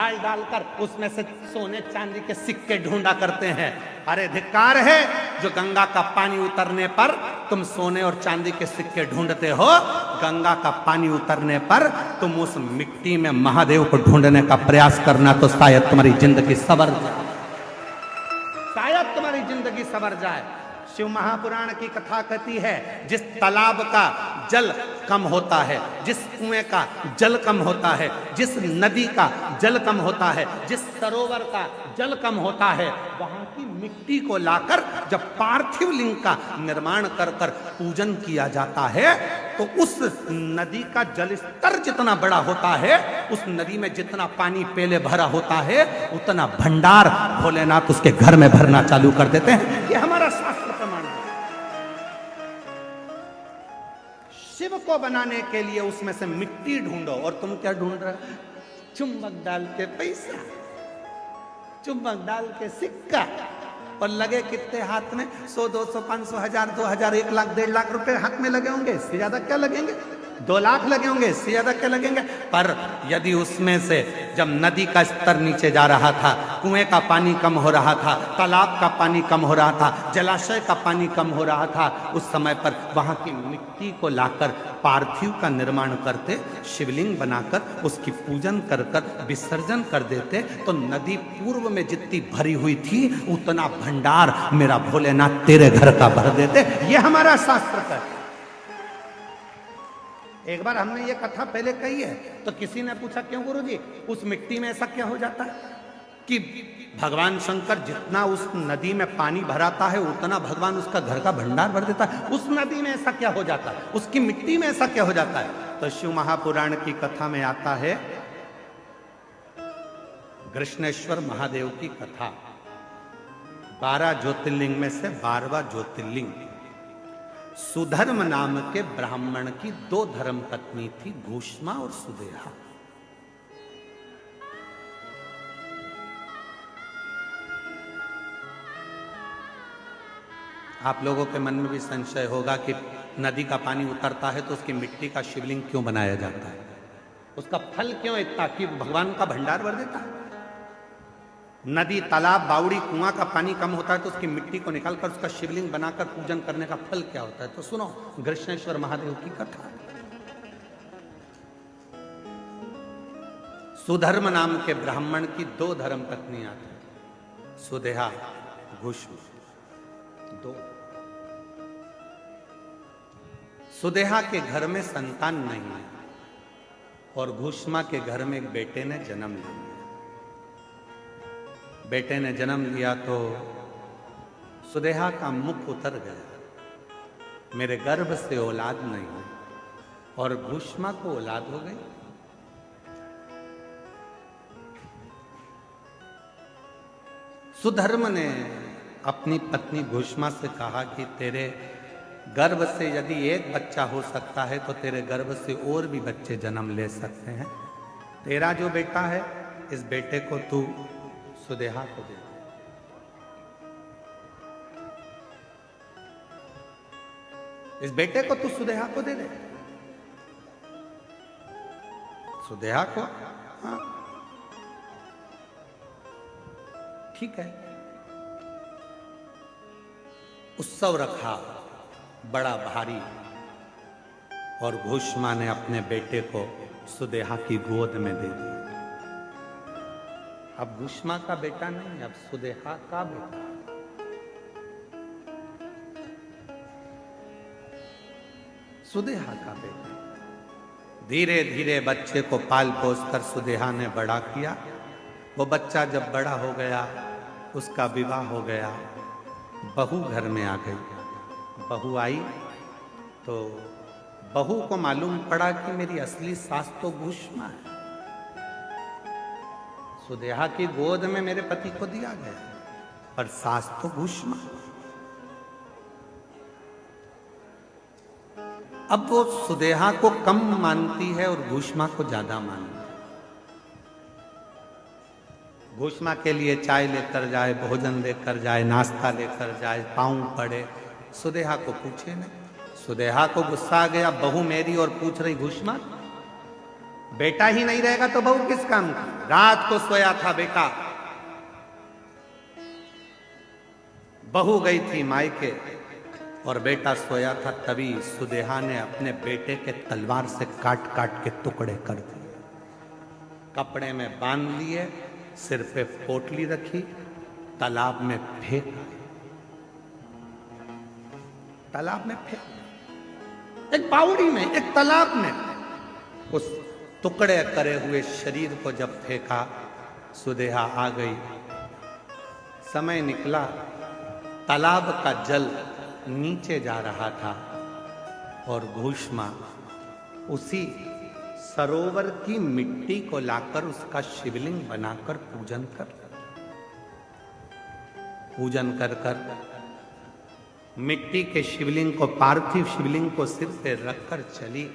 डाल डालकर उसमें से सोने चांदी के सिक्के ढूंढा करते हैं। अरे धिक्कार है जो गंगा का पानी उतरने पर तुम सोने और चांदी के सिक्के ढूंढते हो, गंगा का पानी उतरने पर तुम उस मिट्टी में महादेव को ढूंढने का प्रयास करना, तो शायद तुम्हारी जिंदगी सवर जाए, शायद तुम्हारी जिंदगी सवर जाए। शिव महापुराण की कथा कहती है, जिस तालाब का जल कम होता है, जिस कुएं का जल कम होता है, जिस नदी का जल कम होता है, जिस सरोवर का जल कम होता है, वहां की मिट्टी को लाकर जब पार्थिव लिंग का निर्माण कर कर पूजन किया जाता है, तो उस नदी का जल स्तर जितना बड़ा होता है, उस नदी में जितना पानी पहले भरा होता है, उतना भंडार भोलेनाथ उसके घर में भरना चालू कर देते हैं। ये हमारा शास्त्र प्रमाण है। शिव को बनाने के लिए उसमें से मिट्टी ढूंढो, और तुम क्या ढूंढ रहे हो? चुंबक डाल के पैसा, चुंबक डाल के सिक्का, और लगे कितने हाथ में? 100, 200, 500, 1000, 2000, 1 लाख, 1.5 लाख रुपए हाथ में लगे होंगे। इससे ज्यादा क्या लगेंगे? 2 लाख लगे होंगे, इससे ज्यादा क्या लगेंगे? पर यदि उसमें से जब नदी का स्तर नीचे जा रहा था, कुएं का पानी कम हो रहा था, तालाब का पानी कम हो रहा था, जलाशय का पानी कम हो रहा था, उस समय पर वहां की मिट्टी को लाकर पार्थिव का निर्माण करते, शिवलिंग बनाकर उसकी पूजन कर कर विसर्जन कर देते, तो नदी पूर्व में जितनी भरी हुई थी उतना भंडार मेरा भोलेनाथ तेरे घर का भर देते। ये हमारा शास्त्र का। एक बार हमने ये कथा पहले कही है, तो किसी ने पूछा, क्यों गुरुजी, उस मिट्टी में ऐसा क्या हो जाता है कि भगवान शंकर जितना उस नदी में पानी भराता है उतना भगवान उसका घर का भंडार भर देता है, उस नदी में ऐसा क्या हो जाता है, उसकी मिट्टी में ऐसा क्या हो जाता है? तो शिव महापुराण की कथा में आता है, कृष्णेश्वर महादेव की कथा। 12 ज्योतिर्लिंग में से 12वां ज्योतिर्लिंग सुधर्म नाम के ब्राह्मण की 2 धर्म पत्नी थी, घूष्मा और सुदेहा। आप लोगों के मन में भी संशय होगा कि नदी का पानी उतरता है तो उसकी मिट्टी का शिवलिंग क्यों बनाया जाता है? उसका फल क्यों इतना कि भगवान का भंडार भर देता है? नदी, तालाब, बावड़ी, कुआं का पानी कम होता है तो उसकी मिट्टी को निकालकर उसका शिवलिंग बनाकर पूजन करने का फल क्या होता है? तो सुनो कृष्णेश्वर महादेव की कथा। सुधर्म नाम के ब्राह्मण की 2 धर्म पत्नियां थी, सुदेहा, घूष्मा, 2। सुदेहा के घर में संतान नहीं है और घूष्मा के घर में एक बेटे ने जन्म लिया। बेटे ने जन्म लिया तो सुदेहा का मुख उतर गया, मेरे गर्भ से औलाद नहीं हुई, और घूष्मा को औलाद हो गई। सुधर्म ने अपनी पत्नी घूष्मा से कहा कि तेरे गर्भ से यदि एक बच्चा हो सकता है तो तेरे गर्भ से और भी बच्चे जन्म ले सकते हैं। तेरा जो बेटा है, इस बेटे को तू सुदेहा को दे। इस बेटे को तू सुदेहा को दे दे। सुदेहा को? हाँ, ठीक है। उत्सव रखा बड़ा भारी, और घूष्मा ने अपने बेटे को सुदेहा की गोद में दे दिया। अब घूष्मा का बेटा नहीं, अब सुदेहा का बेटा। सुदेहा का बेटा। धीरे धीरे बच्चे को पाल पोस कर सुदेहा ने बड़ा किया। वो बच्चा जब बड़ा हो गया, उसका विवाह हो गया, बहू घर में आ गई। बहू आई तो बहू को मालूम पड़ा कि मेरी असली सास तो घूष्मा है। सुदेहा की गोद में मेरे पति को दिया गया, पर सास तो घूष्मा। अब वो सुदेहा को कम मानती है और घूष्मा को ज्यादा मानती है। घूष्मा के लिए चाय लेकर जाए, भोजन लेकर जाए, नाश्ता लेकर जाए, पाँव पड़े, सुदेहा को पूछे नहीं। सुदेहा को गुस्सा आ गया, बहू मेरी और पूछ रही घूष्मा। बेटा ही नहीं रहेगा तो बहू किस काम की। रात को सोया था बेटा, बहू गई थी मायके और बेटा सोया था, तभी सुदेहा ने अपने बेटे के तलवार से काट काट के टुकड़े कर दिए, कपड़े में बांध लिए, सिर पे पोटली रखी, तालाब में फेंक, तालाब में फेंक, एक बावड़ी में, एक तालाब में। उस टुकड़े करे हुए शरीर को जब फेंका, सुदेहा आ गई, समय निकला, तालाब का जल नीचे जा रहा था और भूष्मा उसी सरोवर की मिट्टी को लाकर उसका शिवलिंग बनाकर पूजन कर कर मिट्टी के शिवलिंग को, पार्थिव शिवलिंग को सिर पे रखकर चली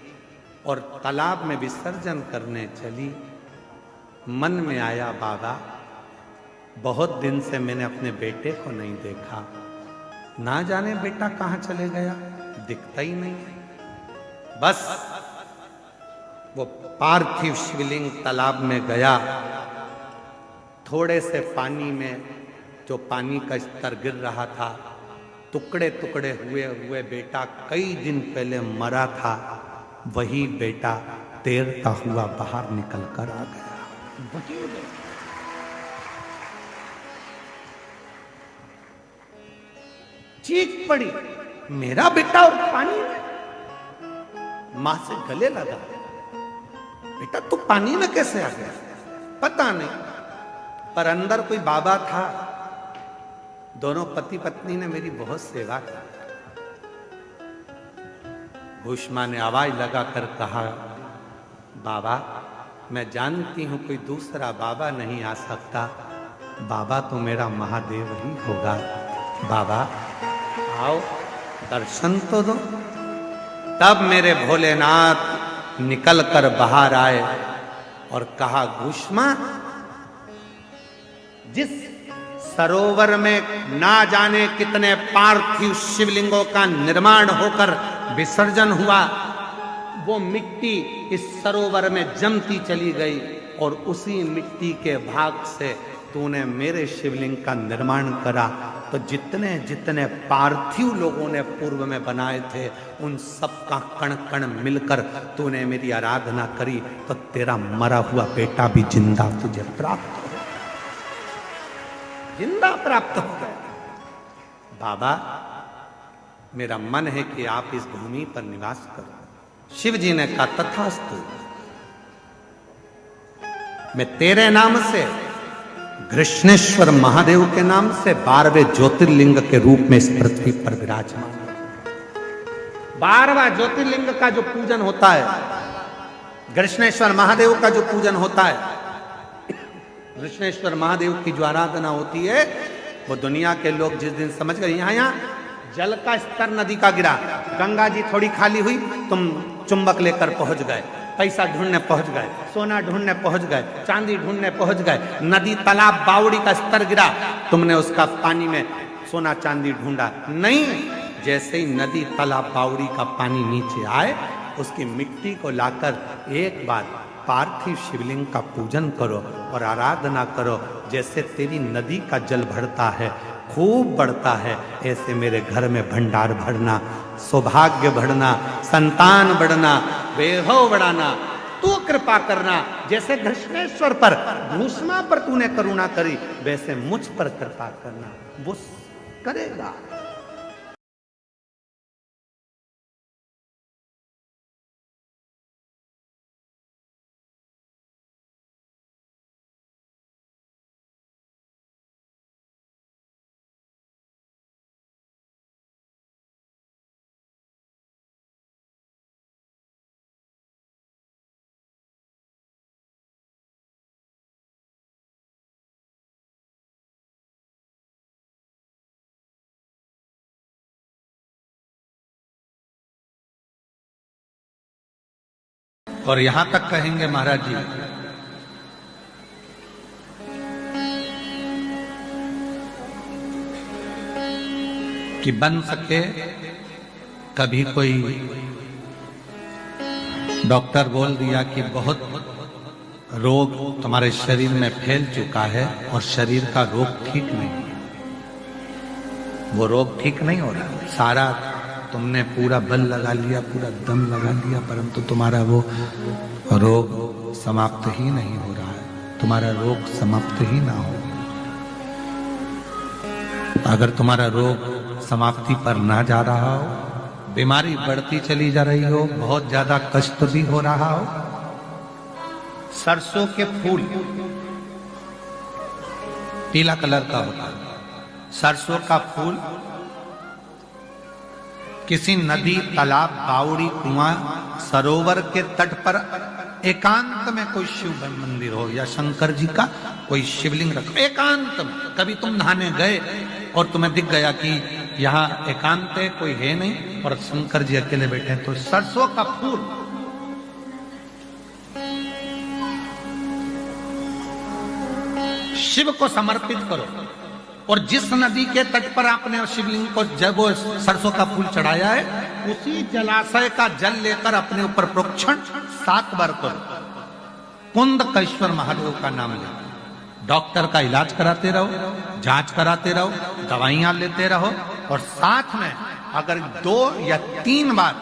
और तालाब में विसर्जन करने चली। मन में आया, बाबा बहुत दिन से मैंने अपने बेटे को नहीं देखा, ना जाने बेटा कहां चले गया, दिखता ही नहीं। बस वो पार्थिव शिवलिंग तालाब में गया, थोड़े से पानी में जो पानी का स्तर गिर रहा था, टुकड़े टुकड़े हुए बेटा कई दिन पहले मरा था, वही बेटा तैरता हुआ बाहर निकल कर आ गया। चीख पड़ी, मेरा बेटा और पानी में। मां से गले लगा, बेटा तू पानी में कैसे आ गया? पता नहीं, पर अंदर कोई बाबा था। दोनों पति पत्नी ने मेरी बहुत सेवा की। भूष्मा ने आवाज लगाकर कहा, बाबा मैं जानती हूं कोई दूसरा बाबा नहीं आ सकता, बाबा तो मेरा महादेव ही होगा। बाबा आओ दर्शन तो दो। तब मेरे भोलेनाथ निकल कर बाहर आए और कहा, भूष्मा जिस सरोवर में ना जाने कितने पार्थिव शिवलिंगों का निर्माण होकर विसर्जन हुआ, वो मिट्टी इस सरोवर में जमती चली गई और उसी मिट्टी के भाग से तूने मेरे शिवलिंग का निर्माण करा। तो जितने जितने पार्थिव लोगों ने पूर्व में बनाए थे, उन सब का कण कण मिलकर तूने मेरी आराधना करी, तो तेरा मरा हुआ बेटा भी जिंदा तुझे प्राप्त हो, जिंदा प्राप्त हो गया। बाबा मेरा मन है कि आप इस भूमि पर निवास करो। शिव जी ने कहा, तथास्तु, मैं तेरे नाम से, कृष्णेश्वर महादेव के नाम से 12वें ज्योतिर्लिंग के रूप में इस पृथ्वी पर विराजमान। 12वां ज्योतिर्लिंग का जो पूजन होता है, कृष्णेश्वर महादेव का जो पूजन होता है, कृष्णेश्वर महादेव की जो आराधना होती है, वो दुनिया के लोग जिस दिन समझ गए यहाँ जल का स्तर नदी का गिरा, गंगा जी थोड़ी खाली हुई, तुम चुंबक लेकर पहुंच गए, पैसा ढूंढने पहुंच गए, सोना ढूंढने पहुंच गए, चांदी ढूंढने पहुंच गए, नदी तालाब बावड़ी का स्तर गिरा, तुमने उसका पानी में सोना चांदी ढूंढा नहीं। जैसे ही नदी तालाब बावड़ी का पानी नीचे आए, उसकी मिट्टी को लाकर एक बार पार्थिव शिवलिंग का पूजन करो और आराधना करो। जैसे तेरी नदी का जल बढ़ता है, खूब बढ़ता है, ऐसे मेरे घर में भंडार भरना, सौभाग्य बढ़ना, संतान बढ़ना, वैभव बढ़ाना, तू कृपा करना। जैसे कृष्णेश्वर पर, भूष्मा पर तूने करुणा करी, वैसे मुझ पर कृपा करना, वो करेगा। और यहां तक कहेंगे महाराज जी, कि बन सके कभी कोई डॉक्टर बोल दिया कि बहुत रोग तुम्हारे शरीर में फैल चुका है और शरीर का रोग ठीक नहीं है, वो रोग ठीक नहीं हो रहा। सारा तुमने पूरा बल लगा लिया, पूरा दम लगा लिया, परंतु तुम्हारा वो रोग समाप्त ही नहीं हो रहा है। तुम्हारा रोग समाप्त ही ना हो। अगर तुम्हारा रोग समाप्ति पर ना जा रहा हो, बीमारी बढ़ती चली जा रही हो, बहुत ज्यादा कष्ट भी हो रहा हो, सरसों के फूल पीला कलर का होता है। सरसों का फूल किसी नदी, तालाब, बावड़ी, कुआं, सरोवर के तट पर एकांत में कोई शिव मंदिर हो या शंकर जी का कोई शिवलिंग रखो एकांत में। कभी तुम नहाने गए और तुम्हें दिख गया कि यहाँ एकांत है, कोई है नहीं और शंकर जी अकेले बैठे हैं, तो सरसों का फूल शिव को समर्पित करो। और जिस नदी के तट पर आपने शिवलिंग को जब वो सरसों का फूल चढ़ाया है, उसी जलाशय का जल लेकर अपने ऊपर प्रोक्षण 7 बार करो। कुंदकेश्वर महादेव का नाम ले। डॉक्टर का इलाज कराते रहो, जांच कराते रहो, दवाइयां लेते रहो, और साथ में अगर 2 या 3 बार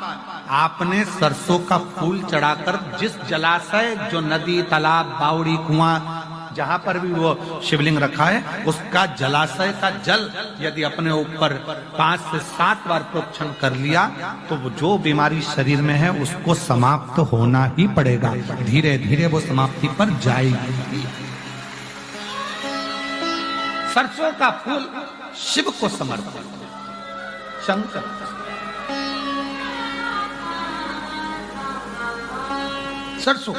आपने सरसों का फूल चढ़ाकर जिस जलाशय, जो नदी, तालाब, बावड़ी, कुआं, जहां पर भी वो शिवलिंग रखा है, उसका जलाशय का जल यदि अपने ऊपर 5 से 7 बार प्रोक्षण कर लिया, तो वो जो बीमारी शरीर में है उसको समाप्त होना ही पड़ेगा। धीरे धीरे वो समाप्ति पर जाएगी। सरसों का फूल शिव को समर्पित, शंकर। सरसों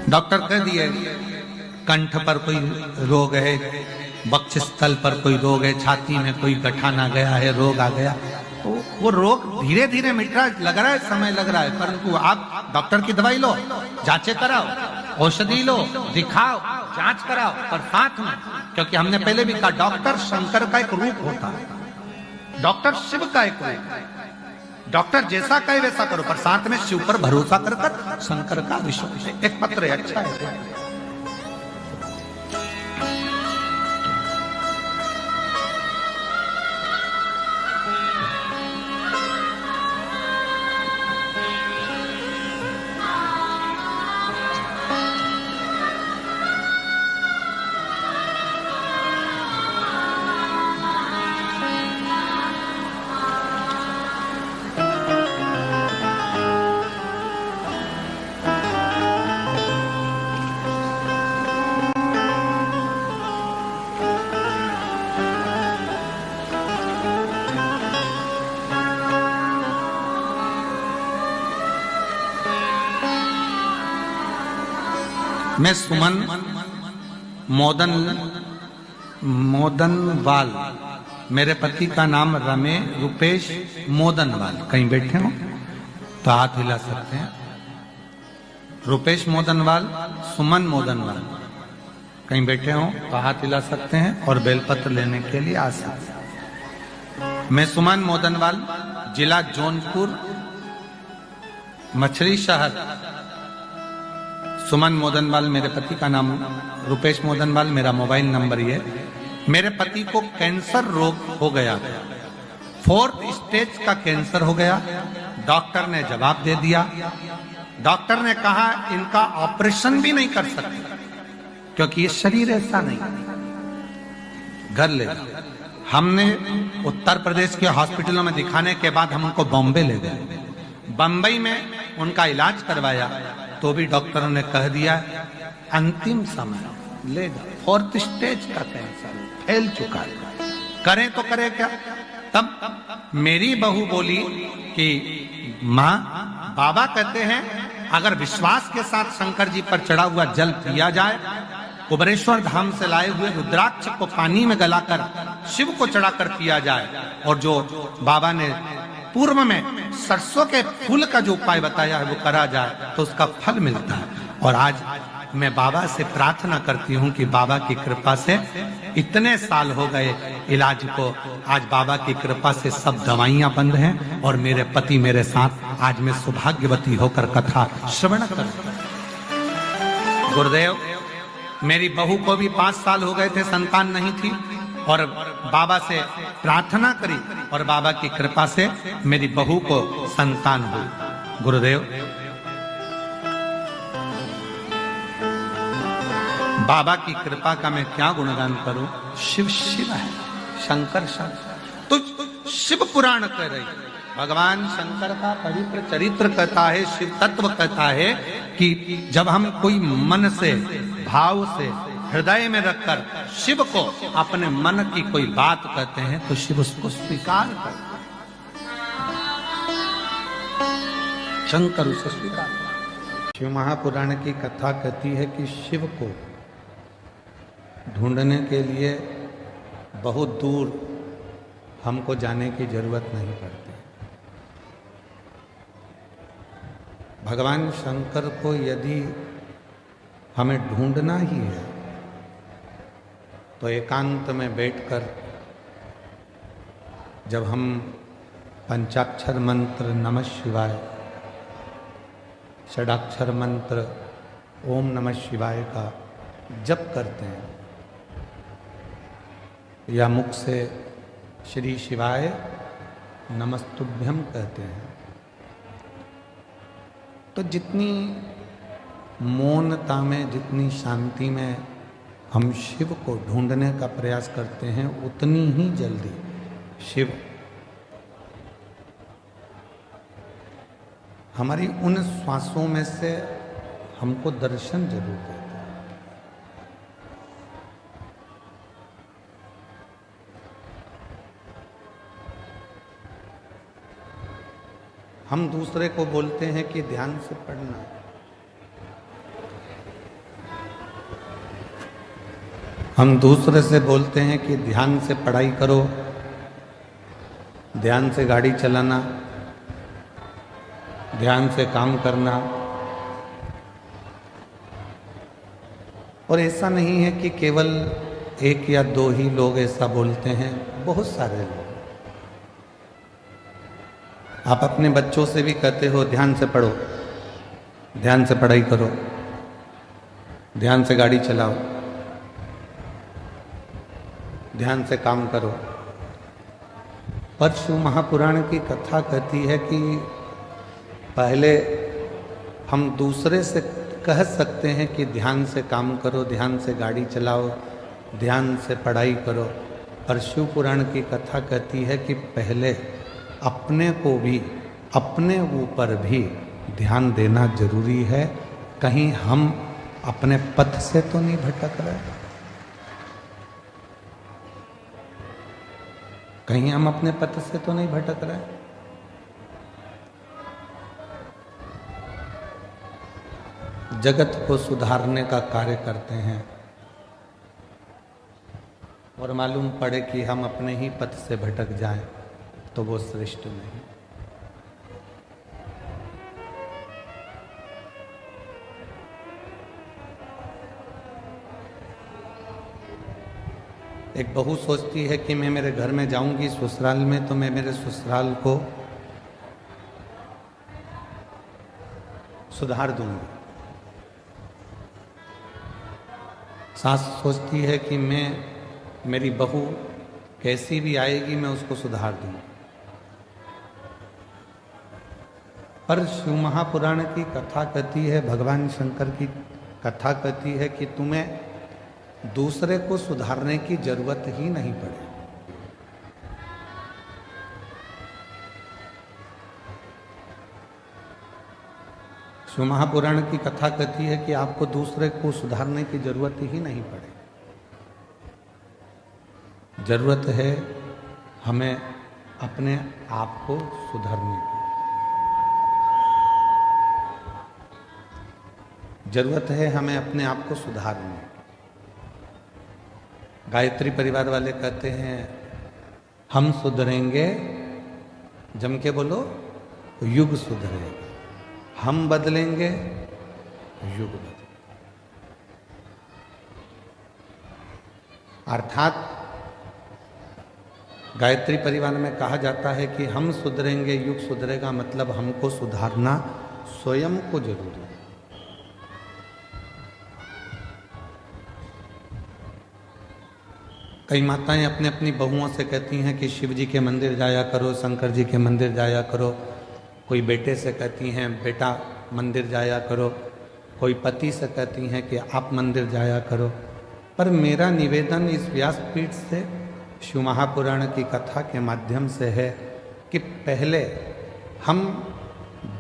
डॉक्टर कह दिए कंठ पर कोई रोग है, वक्षस्थल पर कोई रोग है, छाती में कोई गठान आ गया है, रोग आ गया, तो वो रोग धीरे धीरे मिट रहा है। लग रहा है समय लग रहा है, परंतु आप डॉक्टर की दवाई लो, जांचें कराओ, औषधि लो, दिखाओ, जांच कराओ, पर साथ में, क्योंकि हमने पहले भी कहा डॉक्टर शंकर का एक रूप होता है, डॉक्टर शिव का एक रूप है। डॉक्टर जैसा कहे वैसा करो, पर साथ में शिव पर भरोसा कर कर शंकर का विश्वास। एक पत्र है, अच्छा है। मैं सुमन मोदनवाल, मेरे पति का नाम रुपेश मोदनवाल। कहीं बैठे हो तो हाथ हिला सकते हैं। रुपेश मोदनवाल, सुमन मोदनवाल, कहीं बैठे हो तो हाथ हिला सकते हैं और बेलपत्र लेने के लिए आ सकते हैं। मैं सुमन मोदनवाल, जिला जौनपुर, मछली शहर। सुमन मोदनवाल मेरे पति का नाम, रुपेश मोदनवाल मेरा मोबाइल नंबर ये। मेरे पति को कैंसर रोग हो गया, 4th स्टेज का कैंसर हो गया। डॉक्टर ने जवाब दे दिया, डॉक्टर ने कहा इनका ऑपरेशन भी नहीं कर सकते क्योंकि ये शरीर ऐसा नहीं। घर ले गए। हमने उत्तर प्रदेश के हॉस्पिटलों में दिखाने के बाद हम उनको बॉम्बे ले गए। बंबई में उनका इलाज करवाया तो भी डॉक्टरों ने कह दिया अंतिम समय लेगा, 4th स्टेज का कैंसर फैल चुका है, करें तो करें क्या। तब मेरी बहू बोली कि माँ, बाबा कहते हैं अगर विश्वास के साथ शंकर जी पर चढ़ा हुआ जल पिया जाए, कुबरेश्वर धाम से लाए हुए रुद्राक्ष को पानी में गलाकर शिव को चढ़ाकर पिया जाए, और जो बाबा ने पूर्व में सरसों के फूल का जो उपाय बताया है वो करा जाए तो उसका फल मिलता है। और आज मैं बाबा से प्रार्थना करती हूँ कि बाबा की कृपा से इतने साल हो गए इलाज को, आज बाबा की कृपा से सब दवाइयां बंद हैं और मेरे पति मेरे साथ आज मैं सौभाग्यवती होकर कथा श्रवण कर। गुरुदेव, मेरी बहू को भी 5 साल हो गए थे, संतान नहीं थी, और बाबा से प्रार्थना करी और बाबा की कृपा से मेरी बहू को संतान हुई। गुरुदेव, बाबा की कृपा का मैं क्या गुणगान करूं। शिव शिव है, शंकर शंकर। तो शिव पुराण कह रही, भगवान शंकर का पवित्र चरित्र कहता है, शिव तत्व कहता है कि जब हम कोई मन से, भाव से, हृदय में रखकर शिव को अपने मन की कोई बात कहते हैं तो शिव उसको स्वीकार करते हैं, शंकर उसे स्वीकार करते हैं। शिव महापुराण की कथा कहती है कि शिव को ढूंढने के लिए बहुत दूर हमको जाने की जरूरत नहीं पड़ती। भगवान शंकर को यदि हमें ढूंढना ही है तो एकांत में बैठकर जब हम पंचाक्षर मंत्र नमः शिवाय, षडाक्षर मंत्र ओम नमः शिवाय का जप करते हैं या मुख से श्री शिवाय नमस्तुभ्यम कहते हैं, तो जितनी मौनता में, जितनी शांति में हम शिव को ढूंढने का प्रयास करते हैं, उतनी ही जल्दी शिव हमारी उन श्वासों में से हमको दर्शन जरूर देते हैं। हम दूसरे को बोलते हैं कि ध्यान से पढ़ना, हम दूसरे से बोलते हैं कि ध्यान से पढ़ाई करो, ध्यान से गाड़ी चलाना, ध्यान से काम करना। और ऐसा नहीं है कि केवल 1 या 2 ही लोग ऐसा बोलते हैं, बहुत सारे लोग। आप अपने बच्चों से भी कहते हो ध्यान से पढ़ो, ध्यान से पढ़ाई करो, ध्यान से गाड़ी चलाओ, ध्यान से काम करो। पर शिव महापुराण की कथा कहती है कि पहले हम दूसरे से कह सकते हैं कि ध्यान से काम करो, ध्यान से गाड़ी चलाओ, ध्यान से पढ़ाई करो, पर शिव पुराण की कथा कहती है कि पहले अपने को भी, अपने ऊपर भी ध्यान देना जरूरी है। कहीं हम अपने पथ से तो नहीं भटक रहे, कहीं हम अपने पथ से तो नहीं भटक रहे। जगत को सुधारने का कार्य करते हैं और मालूम पड़े कि हम अपने ही पथ से भटक जाएं तो वो श्रेष्ठ नहीं। एक बहू सोचती है कि मैं मेरे घर में जाऊंगी ससुराल में तो मैं मेरे ससुराल को सुधार दूंगी। सास सोचती है कि मैं, मेरी बहू कैसी भी आएगी मैं उसको सुधार दूंगी। पर शिव महापुराण की कथा कहती है, भगवान शंकर की कथा कहती है कि तुम्हें दूसरे को सुधारने की जरूरत ही नहीं पड़े। शिव महापुराण की कथा कहती है कि आपको दूसरे को सुधारने की जरूरत ही नहीं पड़े। जरूरत है हमें अपने आप को सुधारने की, जरूरत है हमें अपने आप को सुधारने की। गायत्री परिवार वाले कहते हैं हम सुधरेंगे, जम के बोलो, युग सुधरेगा। हम बदलेंगे, युग बदलेगा। अर्थात गायत्री परिवार में कहा जाता है कि हम सुधरेंगे युग सुधरेगा, मतलब हमको सुधारना स्वयं को जरूरी है। कई माताएं अपने अपनी बहुओं से कहती हैं कि शिव जी के मंदिर जाया करो, शंकर जी के मंदिर जाया करो। कोई बेटे से कहती हैं बेटा मंदिर जाया करो, कोई पति से कहती हैं कि आप मंदिर जाया करो। पर मेरा निवेदन इस व्यासपीठ से शिव महापुराण की कथा के माध्यम से है कि पहले हम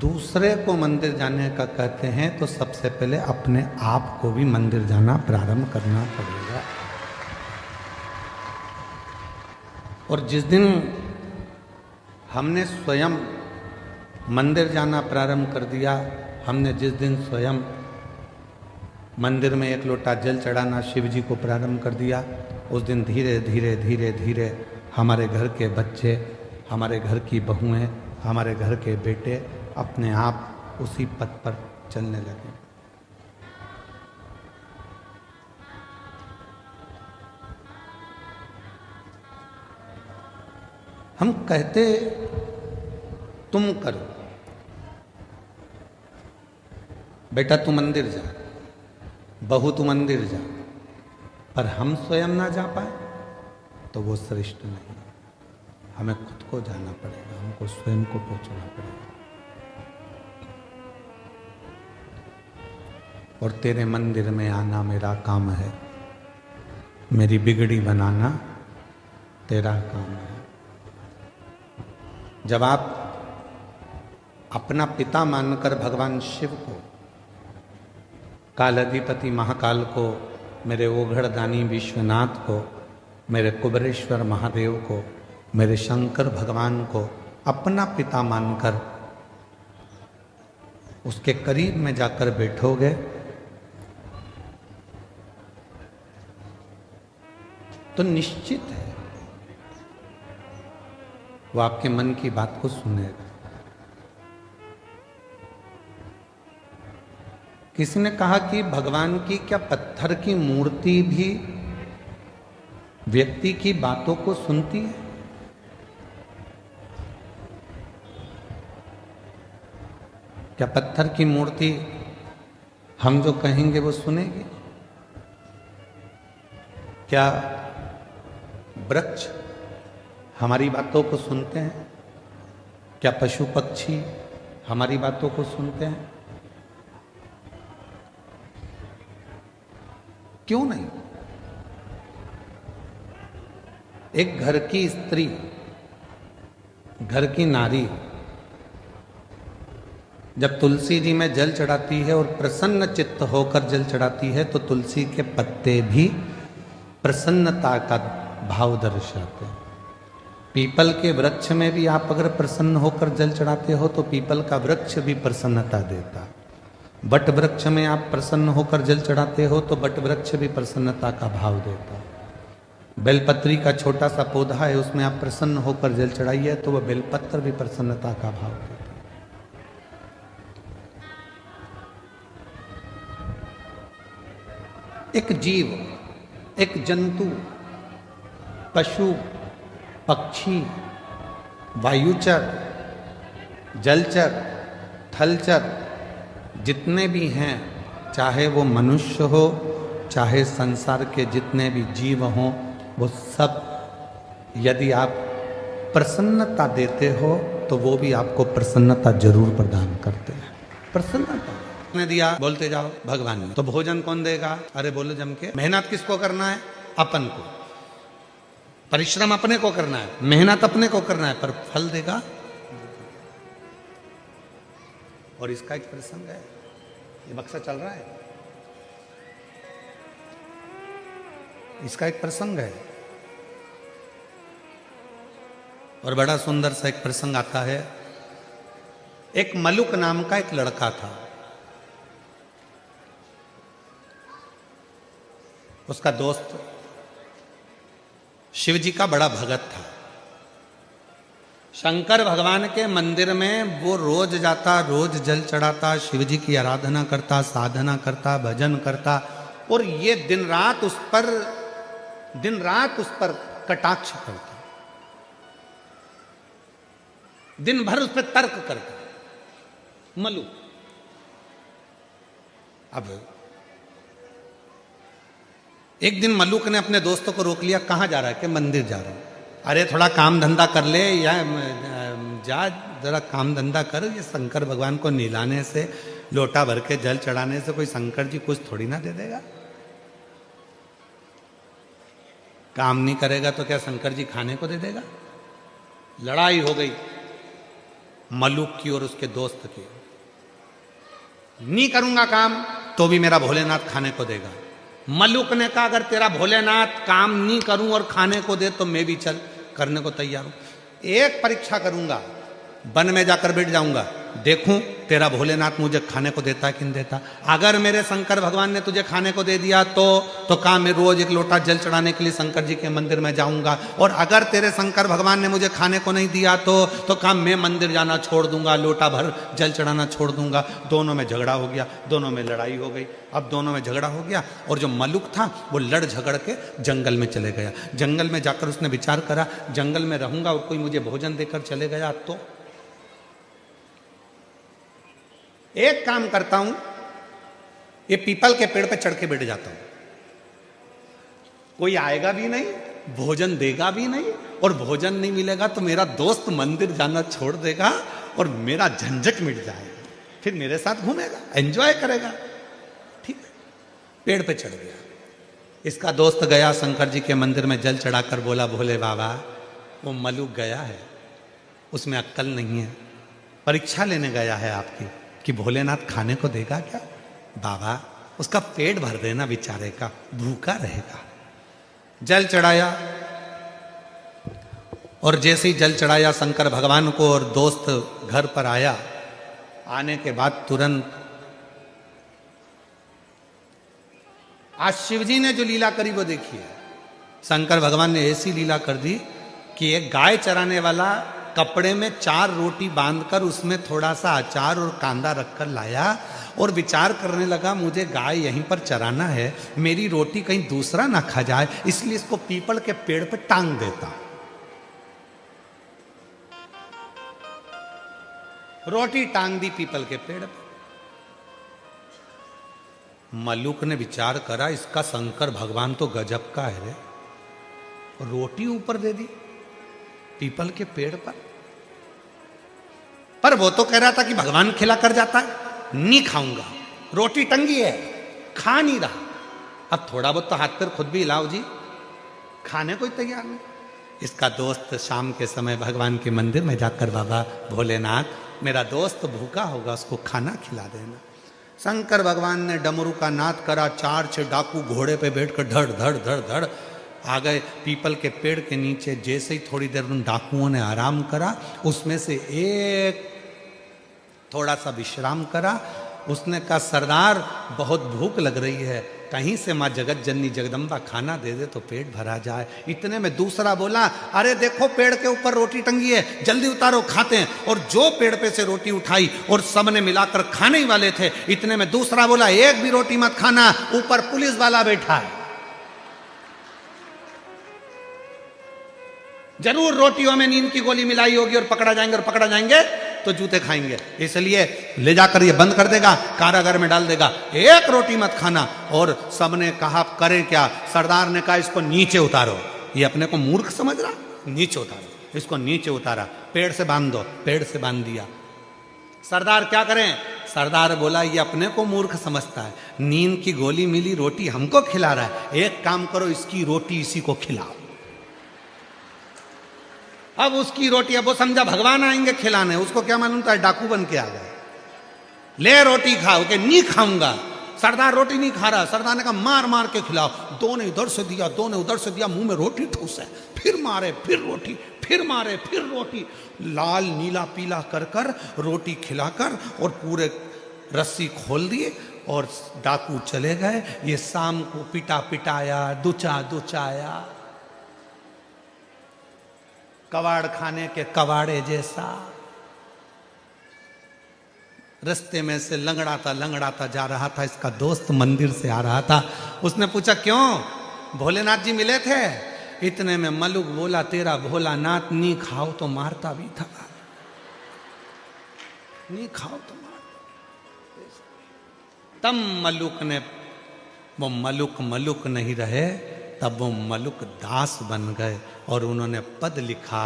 दूसरे को मंदिर जाने का कहते हैं तो सबसे पहले अपने आप को भी मंदिर जाना प्रारंभ करना पड़ेगा। और जिस दिन हमने स्वयं मंदिर जाना प्रारंभ कर दिया, हमने जिस दिन स्वयं मंदिर में एक लोटा जल चढ़ाना शिव जी को प्रारंभ कर दिया, उस दिन धीरे धीरे धीरे धीरे हमारे घर के बच्चे, हमारे घर की बहुएं, हमारे घर के बेटे अपने आप उसी पथ पर चलने लगे। हम कहते तुम करो, बेटा तू मंदिर जा, बहू तू मंदिर जा, पर हम स्वयं ना जा पाए तो वो श्रेष्ठ नहीं। हमें खुद को जाना पड़ेगा, हमको स्वयं को पहुंचना पड़ेगा। और तेरे मंदिर में आना मेरा काम है, मेरी बिगड़ी बनाना तेरा काम है। जब आप अपना पिता मानकर भगवान शिव को, कालाधिपति महाकाल को, मेरे ओघड़दानी विश्वनाथ को, मेरे कुबरेश्वर महादेव को, मेरे शंकर भगवान को अपना पिता मानकर उसके करीब में जाकर बैठोगे तो निश्चित है वो आपके मन की बात को सुनेगा। किसी ने कहा कि भगवान की क्या पत्थर की मूर्ति भी व्यक्ति की बातों को सुनती है? क्या पत्थर की मूर्ति हम जो कहेंगे वो सुनेगी? क्या वृक्ष हमारी बातों को सुनते हैं? क्या पशु पक्षी हमारी बातों को सुनते हैं? क्यों नहीं? एक घर की स्त्री, घर की नारी जब तुलसी जी में जल चढ़ाती है और प्रसन्न चित्त होकर जल चढ़ाती है तो तुलसी के पत्ते भी प्रसन्नता का भाव दर्शाते हैं। पीपल के वृक्ष में भी आप अगर प्रसन्न होकर जल चढ़ाते हो तो पीपल का वृक्ष भी प्रसन्नता देता। बट वृक्ष में आप प्रसन्न होकर जल चढ़ाते हो तो बट वृक्ष भी प्रसन्नता का भाव देता। बेलपत्री का छोटा सा पौधा है, उसमें आप प्रसन्न होकर जल चढ़ाइए तो वह बेलपत्र भी प्रसन्नता का भाव देता। एक जीव, एक जंतु, पशु, पक्षी, वायुचर, जलचर, थलचर जितने भी हैं, चाहे वो मनुष्य हो, चाहे संसार के जितने भी जीव हों, वो सब यदि आप प्रसन्नता देते हो तो वो भी आपको प्रसन्नता जरूर प्रदान करते हैं। प्रसन्नता ने दिया, बोलते जाओ भगवान ने। तो भोजन कौन देगा? अरे बोलो जम के। मेहनत किसको करना है? अपन को। परिश्रम अपने को करना है, मेहनत अपने को करना है, पर फल देगा। और इसका एक प्रसंग है, ये बक्सा चल रहा है, इसका एक प्रसंग है और बड़ा सुंदर सा एक प्रसंग आता है। एक मलुक नाम का एक लड़का था, उसका दोस्त शिव जी का बड़ा भगत था। शंकर भगवान के मंदिर में वो रोज जाता, रोज जल चढ़ाता, शिव जी की आराधना करता, साधना करता, भजन करता, और ये दिन रात उस पर कटाक्ष करता। दिन भर उस पर तर्क करता मल्लू। अब एक दिन मल्लुक ने अपने दोस्तों को रोक लिया, कहाँ जा रहा है? कि मंदिर जा रहा हूं। अरे थोड़ा काम धंधा कर ले, या जा जरा काम धंधा कर। ये शंकर भगवान को नहलाने से, लोटा भर के जल चढ़ाने से कोई शंकर जी कुछ थोड़ी ना दे देगा। काम नहीं करेगा तो क्या शंकर जी खाने को दे देगा? लड़ाई हो गई मल्लुक की और उसके दोस्त की। नहीं करूंगा काम तो भी मेरा भोलेनाथ खाने को देगा। मल्लुक ने कहा अगर तेरा भोलेनाथ काम नहीं करूं और खाने को दे तो मैं भी चल करने को तैयार हूं। एक परीक्षा करूंगा, वन में जाकर बैठ जाऊंगा, देखूं तेरा भोलेनाथ मुझे खाने को देता है कि नहीं देता। अगर मेरे शंकर भगवान ने तुझे खाने को दे दिया तो काम मैं रोज एक लोटा जल चढ़ाने के लिए शंकर जी के मंदिर में जाऊंगा। और अगर तेरे शंकर भगवान ने मुझे खाने को नहीं दिया तो काम मैं मंदिर जाना छोड़ दूंगा, लोटा भर जल चढ़ाना छोड़ दूंगा। दोनों में झगड़ा हो गया, दोनों में लड़ाई हो गई। अब दोनों में झगड़ा हो गया और जो मल्लुक था वो लड़ झगड़ के जंगल में चले गया। जंगल में जाकर उसने विचार करा, जंगल में रहूंगा और कोई मुझे भोजन देकर चले गया तो एक काम करता हूं, ये पीपल के पेड़ पे चढ़ के बैठ जाता हूं। कोई आएगा भी नहीं, भोजन देगा भी नहीं, और भोजन नहीं मिलेगा तो मेरा दोस्त मंदिर जाना छोड़ देगा और मेरा झंझट मिट जाएगा, फिर मेरे साथ घूमेगा, एंजॉय करेगा। ठीक है, पेड़ पे चढ़ गया। इसका दोस्त गया शंकर जी के मंदिर में जल चढ़ाकर बोला, भोले बाबा वो मल्लुक गया है, उसमें अक्ल नहीं है, परीक्षा लेने गया है आपकी कि भोलेनाथ खाने को देगा क्या? बाबा उसका पेट भर देना बेचारे का, भूखा रहेगा। जल चढ़ाया और जैसे ही जल चढ़ाया शंकर भगवान को और दोस्त घर पर आया, आने के बाद तुरंत आज शिवजी ने जो लीला करी वो देखिए। शंकर भगवान ने ऐसी लीला कर दी कि एक गाय चराने वाला कपड़े में 4 रोटी बांधकर उसमें थोड़ा सा अचार और कांदा रखकर लाया और विचार करने लगा, मुझे गाय यहीं पर चराना है, मेरी रोटी कहीं दूसरा ना खा जाए, इसलिए इसको पीपल के पेड़ पर टांग देता। रोटी टांग दी पीपल के पेड़ पर। मल्लुक ने विचार करा, इसका शंकर भगवान तो गजब का है रे, रोटी ऊपर दे दी पीपल के पेड़ पर वो तो कह रहा था कि भगवान खिला कर जाता है, नहीं खाऊंगा, रोटी टंगी है, खा नहीं रहा। अब थोड़ा बहुत तो हाथ पैर खुद भी हिलाओ जी, खाने को ही तैयार नहीं। इसका दोस्त शाम के समय भगवान के मंदिर में जाकर, बाबा भोलेनाथ मेरा दोस्त भूखा होगा, उसको खाना खिला देना। शंकर भगवान ने डमरू का नाद करा, 4-6 डाकू घोड़े पे बैठकर धड़ धड़ धड़ धड़ आ गए पीपल के पेड़ के नीचे। जैसे ही थोड़ी देर उन डाकुओं ने आराम करा, उसमें से एक थोड़ा सा विश्राम करा। उसने कहा, सरदार बहुत भूख लग रही है, कहीं से माँ जगत जननी जगदम्बा खाना दे दे तो पेट भरा जाए। इतने में दूसरा बोला, अरे देखो पेड़ के ऊपर रोटी टंगी है, जल्दी उतारो खाते हैं। और जो पेड़ पे से रोटी उठाई और सबने मिलाकर खाने ही वाले थे, इतने में दूसरा बोला, एक भी रोटी मत खाना, ऊपर पुलिस वाला बैठा है, जरूर रोटियों में नींद की गोली मिलाई होगी और पकड़ा जाएंगे तो जूते खाएंगे, इसलिए ले जाकर ये बंद कर देगा, कारागार में डाल देगा, एक रोटी मत खाना। और सबने कहा करें क्या? सरदार ने कहा, इसको नीचे उतारो। ये अपने को मूर्ख समझ रहा, नीचे उतारो, इसको नीचे उतारा, पेड़ से बांध दो, पेड़ से बांध दिया। सरदार क्या करें? सरदार बोला, ये अपने को मूर्ख समझता है, नींद की गोली मिली, रोटी हमको खिला रहा है, एक काम करो, इसकी रोटी इसी को खिलाओ। अब उसकी रोटी, अब वो समझा भगवान आएंगे खिलाने, उसको क्या मालूम था डाकू बन के आ गए। ले रोटी खाओ, के नहीं खाऊंगा। सरदार रोटी नहीं खा रहा, सरदार ने कहा मार मार के खिलाओ। दो ने इधर से दिया, दो ने उधर से दिया, मुंह में रोटी ठूस है, फिर मारे, फिर रोटी, फिर मारे, फिर रोटी, लाल नीला पीला कर कर रोटी खिलाकर और पूरे रस्सी खोल दिए और डाकू चले गए। ये शाम को पिटा पिटाया, दुचा दुचाया, कबाड़ खाने के कबाड़े जैसा रास्ते में से लंगड़ाता जा रहा था। इसका दोस्त मंदिर से आ रहा था, उसने पूछा क्यों भोलेनाथ जी मिले थे? इतने में मल्लुक बोला, तेरा भोलानाथ नहीं खाओ तो मारता भी था। नहीं खाओ तो मार। तब मलुक ने, वो मलुक नहीं रहे, तब वो मलुक दास बन गए और उन्होंने पद लिखा,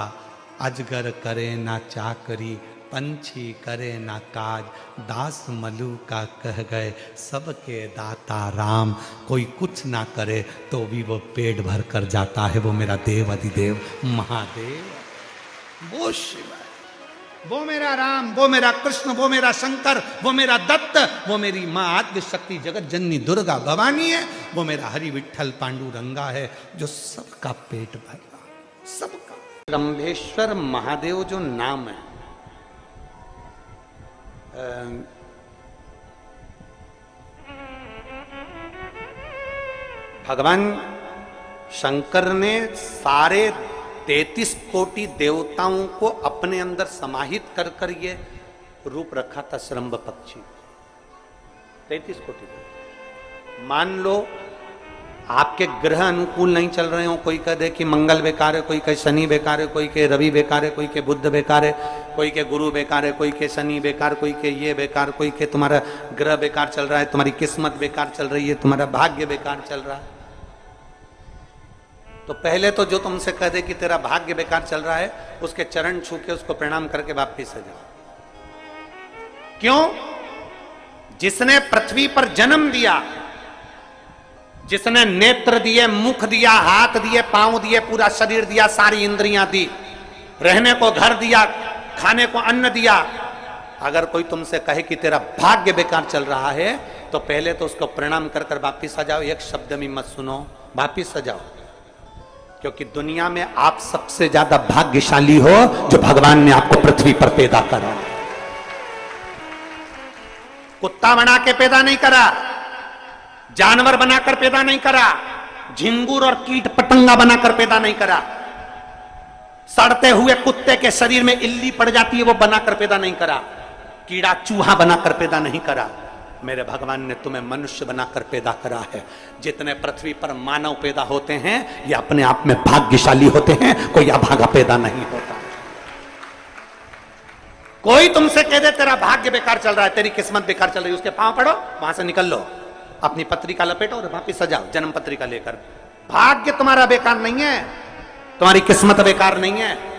अजगर करे ना चाकरी, पंछी करे ना काज, दास मलु का कह गए, सबके दाता राम। कोई कुछ ना करे तो भी वो पेट भर कर जाता है, वो मेरा देव अधिदेव महादेव, वो शिव, वो मेरा राम, वो मेरा कृष्ण, वो मेरा शंकर, वो मेरा दत्त, वो मेरी माँ आद्य शक्ति जगत जननी दुर्गा भवानी है, वो मेरा हरि विठल पांडुरंगा है जो सबका पेट भर रहा, सबका। ब्रह्मेश्वर महादेव जो नाम है, भगवान शंकर ने सारे 33 कोटि देवताओं को अपने अंदर समाहित कर कर ये रूप रखा था श्रम्भ पक्षी। 33 कोटि। मान लो आपके ग्रह अनुकूल नहीं चल रहे हो, कोई कह दे कि मंगल बेकार है, कोई कहे शनि बेकार है, कोई कहे रवि बेकार है, कोई के बुध बेकार है, कोई के गुरु बेकार है, कोई के शनि बेकार, कोई के ये बेकार, कोई के तुम्हारा ग्रह बेकार चल रहा है, तुम्हारी किस्मत बेकार चल रही है, तुम्हारा भाग्य बेकार चल रहा है। तो पहले तो जो तुमसे कह दे कि तेरा भाग्य बेकार चल रहा है, उसके चरण छू के उसको प्रणाम करके वापिस आ जाओ। क्यों? जिसने पृथ्वी पर जन्म दिया, जिसने नेत्र दिए, मुख दिया, हाथ दिए, पांव दिए, पूरा शरीर दिया, सारी इंद्रियां दी, रहने को घर दिया, खाने को अन्न दिया, अगर कोई तुमसे कहे कि तेरा भाग्य बेकार चल रहा है, तो पहले तो उसको प्रणाम कर कर वापिस आ जाओ। एक शब्द में मत सुनो, वापिस आ जाओ। क्योंकि दुनिया में आप सबसे ज्यादा भाग्यशाली हो जो भगवान ने आपको पृथ्वी पर पैदा करा। कुत्ता बना के पैदा नहीं करा, जानवर बनाकर पैदा नहीं करा, झिंगुर और कीट पतंगा बनाकर पैदा नहीं करा, सड़ते हुए कुत्ते के शरीर में इल्ली पड़ जाती है वो बनाकर पैदा नहीं करा, कीड़ा चूहा बनाकर पैदा नहीं करा। मेरे भगवान ने तुम्हें मनुष्य बनाकर पैदा करा है। जितने पृथ्वी पर मानव पैदा होते हैं ये अपने आप में भाग्यशाली होते हैं, कोई अभागा पैदा नहीं होता। कोई तुमसे कह दे तेरा भाग्य बेकार चल रहा है, तेरी किस्मत बेकार चल रही है, उसके पांव पड़ो, वहां से निकल लो, अपनी पत्रिका लपेटो और वापिस सजाओ जन्म पत्रिका लेकर। भाग्य तुम्हारा बेकार नहीं है, तुम्हारी किस्मत बेकार नहीं है।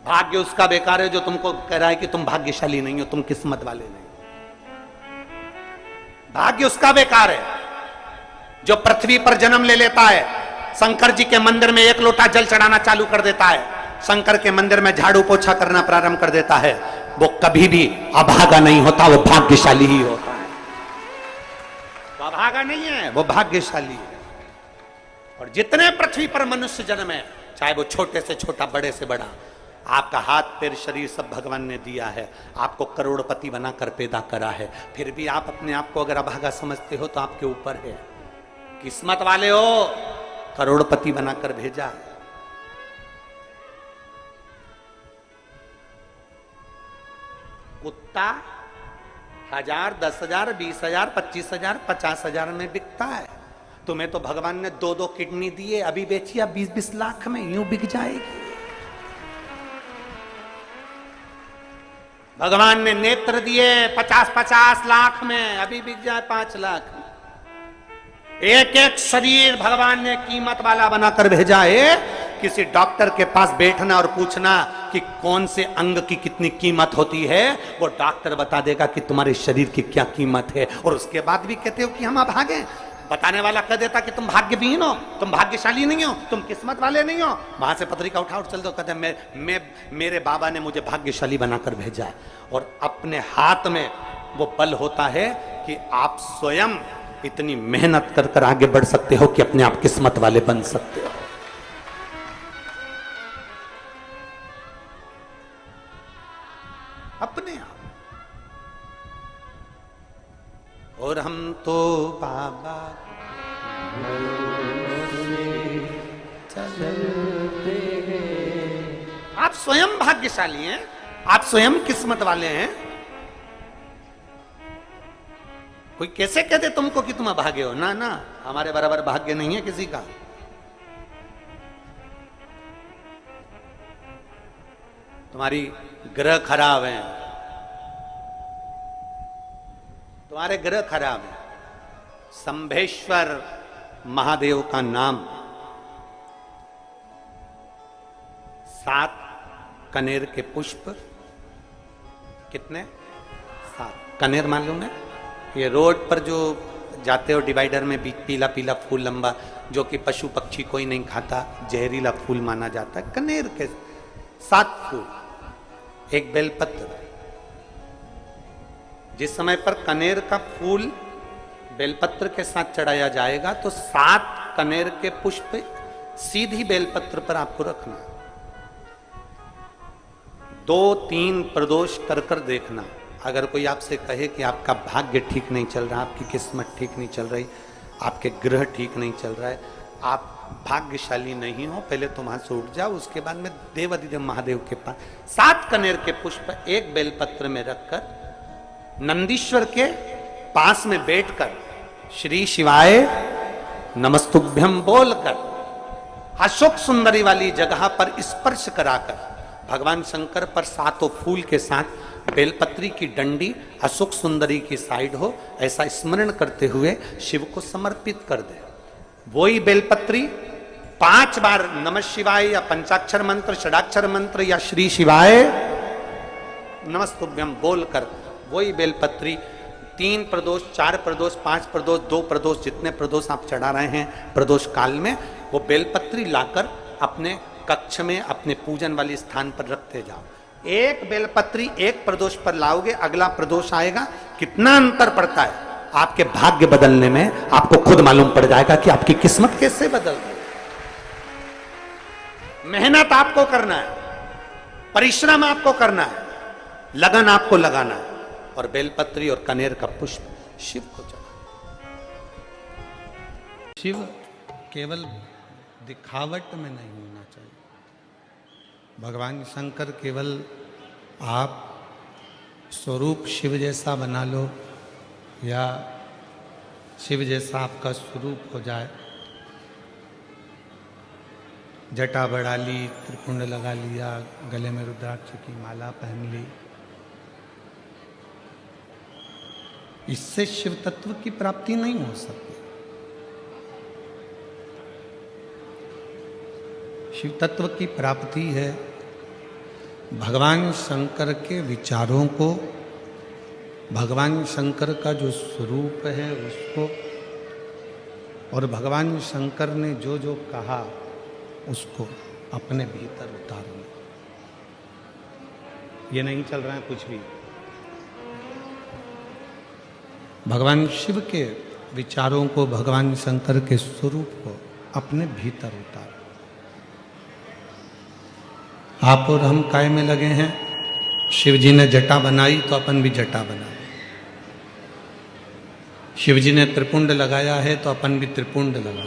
भाग्य उसका बेकार है जो तुमको कह रहा है कि तुम भाग्यशाली नहीं हो, तुम किस्मत वाले नहीं। भाग्य उसका बेकार है जो पृथ्वी पर जन्म ले लेता है, शंकर जी के मंदिर में 1 लोटा जल चढ़ाना चालू कर देता है, शंकर के मंदिर में झाड़ू पोछा करना प्रारंभ कर देता है, वो कभी भी अभागा नहीं होता, वो भाग्यशाली ही होता है। वो अभागा नहीं है, वो भाग्यशाली है। और जितने पृथ्वी पर मनुष्य जन्म है, चाहे वो छोटे से छोटा, बड़े से बड़ा, आपका हाथ पैर शरीर सब भगवान ने दिया है, आपको करोड़पति बनाकर पैदा करा है, फिर भी आप अपने आप को अगर अभागा समझते हो तो आपके ऊपर है। किस्मत वाले हो, करोड़पति बनाकर भेजा। कुत्ता 1000, 10,000, 20,000, 25,000, 50,000 में बिकता है। तुम्हें तो भगवान ने 2-2 किडनी दिए, अभी बेचिए 20-20 लाख में, यूं बिक जाएगी। भगवान ने नेत्र दिए 50-50 लाख में, अभी बिक जाए 5 लाख में। एक एक शरीर भगवान ने कीमत वाला बनाकर भेजा है। किसी डॉक्टर के पास बैठना और पूछना कि कौन से अंग की कितनी कीमत होती है, वो डॉक्टर बता देगा कि तुम्हारे शरीर की क्या कीमत है। और उसके बाद भी कहते हो कि हम अभागे। बताने वाला कह देता कि तुम भाग्यहीन हो, तुम भाग्यशाली नहीं हो, तुम किस्मत वाले नहीं हो। वहां से पत्रिका उठा चल दो, कहते मेरे बाबा ने मुझे भाग्यशाली बनाकर भेजा है। और अपने हाथ में वो बल होता है कि आप स्वयं इतनी मेहनत कर कर आगे बढ़ सकते हो कि अपने आप किस्मत वाले बन सकते हो। अपने आप। और हम तो बाबा चलते हैं। आप स्वयं भाग्यशाली हैं, आप स्वयं किस्मत वाले हैं। कोई कैसे कहते तुमको कि तुम अभागे हो? ना ना, हमारे बराबर भाग्य नहीं है किसी का। तुम्हारी ग्रह खराब हैं, तुम्हारे ग्रह खराब हैं। संभेश्वर महादेव का नाम 7 कनेर के पुष्प, कितने 7 कनेर मालूम है? ये रोड पर जो जाते हो डिवाइडर में पीला पीला फूल लंबा, जो कि पशु पक्षी कोई नहीं खाता, जहरीला फूल माना जाता है। कनेर के 7 फूल, एक बेलपत्र। जिस समय पर कनेर का फूल बेलपत्र के साथ चढ़ाया जाएगा तो 7 कनेर के पुष्प सीधी बेलपत्र पर आपको रखना। 2-3 प्रदोष कर कर देखना। अगर कोई आपसे कहे कि आपका भाग्य ठीक नहीं चल रहा, आपकी किस्मत ठीक नहीं चल रही, आपके ग्रह ठीक नहीं चल रहा है, आप भाग्यशाली नहीं हो, पहले तुम वहां से उठ जाओ, उसके बाद में देवाधिदेव महादेव के पास 7 कनेर के पुष्प एक बेलपत्र में रखकर नंदीश्वर के पास में बैठकर श्री शिवाय नमस्तुभ्यम बोलकर अशोक सुंदरी वाली जगह पर स्पर्श कराकर भगवान शंकर पर 7 फूल के साथ बेलपत्री की डंडी अशोक सुंदरी की साइड हो, ऐसा स्मरण करते हुए शिव को समर्पित कर दे। वही बेलपत्री 5 बार नमः शिवाय या पंचाक्षर मंत्र, षडाक्षर मंत्र या श्री शिवाय नमस्तुभ्यम बोलकर वही बेलपत्री 3 प्रदोष, 4 प्रदोष, 5 प्रदोष, 2 प्रदोष, जितने प्रदोष आप चढ़ा रहे हैं प्रदोष काल में, वो बेलपत्री लाकर अपने कक्ष में अपने पूजन वाले स्थान पर रखते जाओ। एक बेलपत्री एक प्रदोष पर लाओगे, अगला प्रदोष आएगा, कितना अंतर पड़ता है आपके भाग्य बदलने में, आपको खुद मालूम पड़ जाएगा कि आपकी किस्मत कैसे बदल गई। मेहनत आपको करना है, परिश्रम आपको करना है, लगन आपको लगाना है, और बेलपत्री और कनेर का पुष्प शिव को चढ़ा। शिव केवल दिखावट में नहीं होना चाहिए। भगवान शंकर केवल आप स्वरूप शिव जैसा बना लो या शिव जैसा आपका स्वरूप हो जाए, जटा बढ़ा ली, त्रिपुंड लगा लिया, गले में रुद्राक्ष की माला पहन ली, इससे शिव तत्व की प्राप्ति नहीं हो सकती। शिव तत्व की प्राप्ति है भगवान शंकर के विचारों को, भगवान शंकर का जो स्वरूप है उसको, और भगवान शंकर ने जो जो कहा उसको अपने भीतर उतारना। ये नहीं चल रहा है कुछ भी। भगवान शिव के विचारों को, भगवान शंकर के स्वरूप को अपने भीतर उतार। आप और हम काय में लगे हैं? शिव जी ने जटा बनाई तो अपन भी जटा बनाए। शिव जी ने त्रिपुंड लगाया है तो अपन भी त्रिपुंड लगा।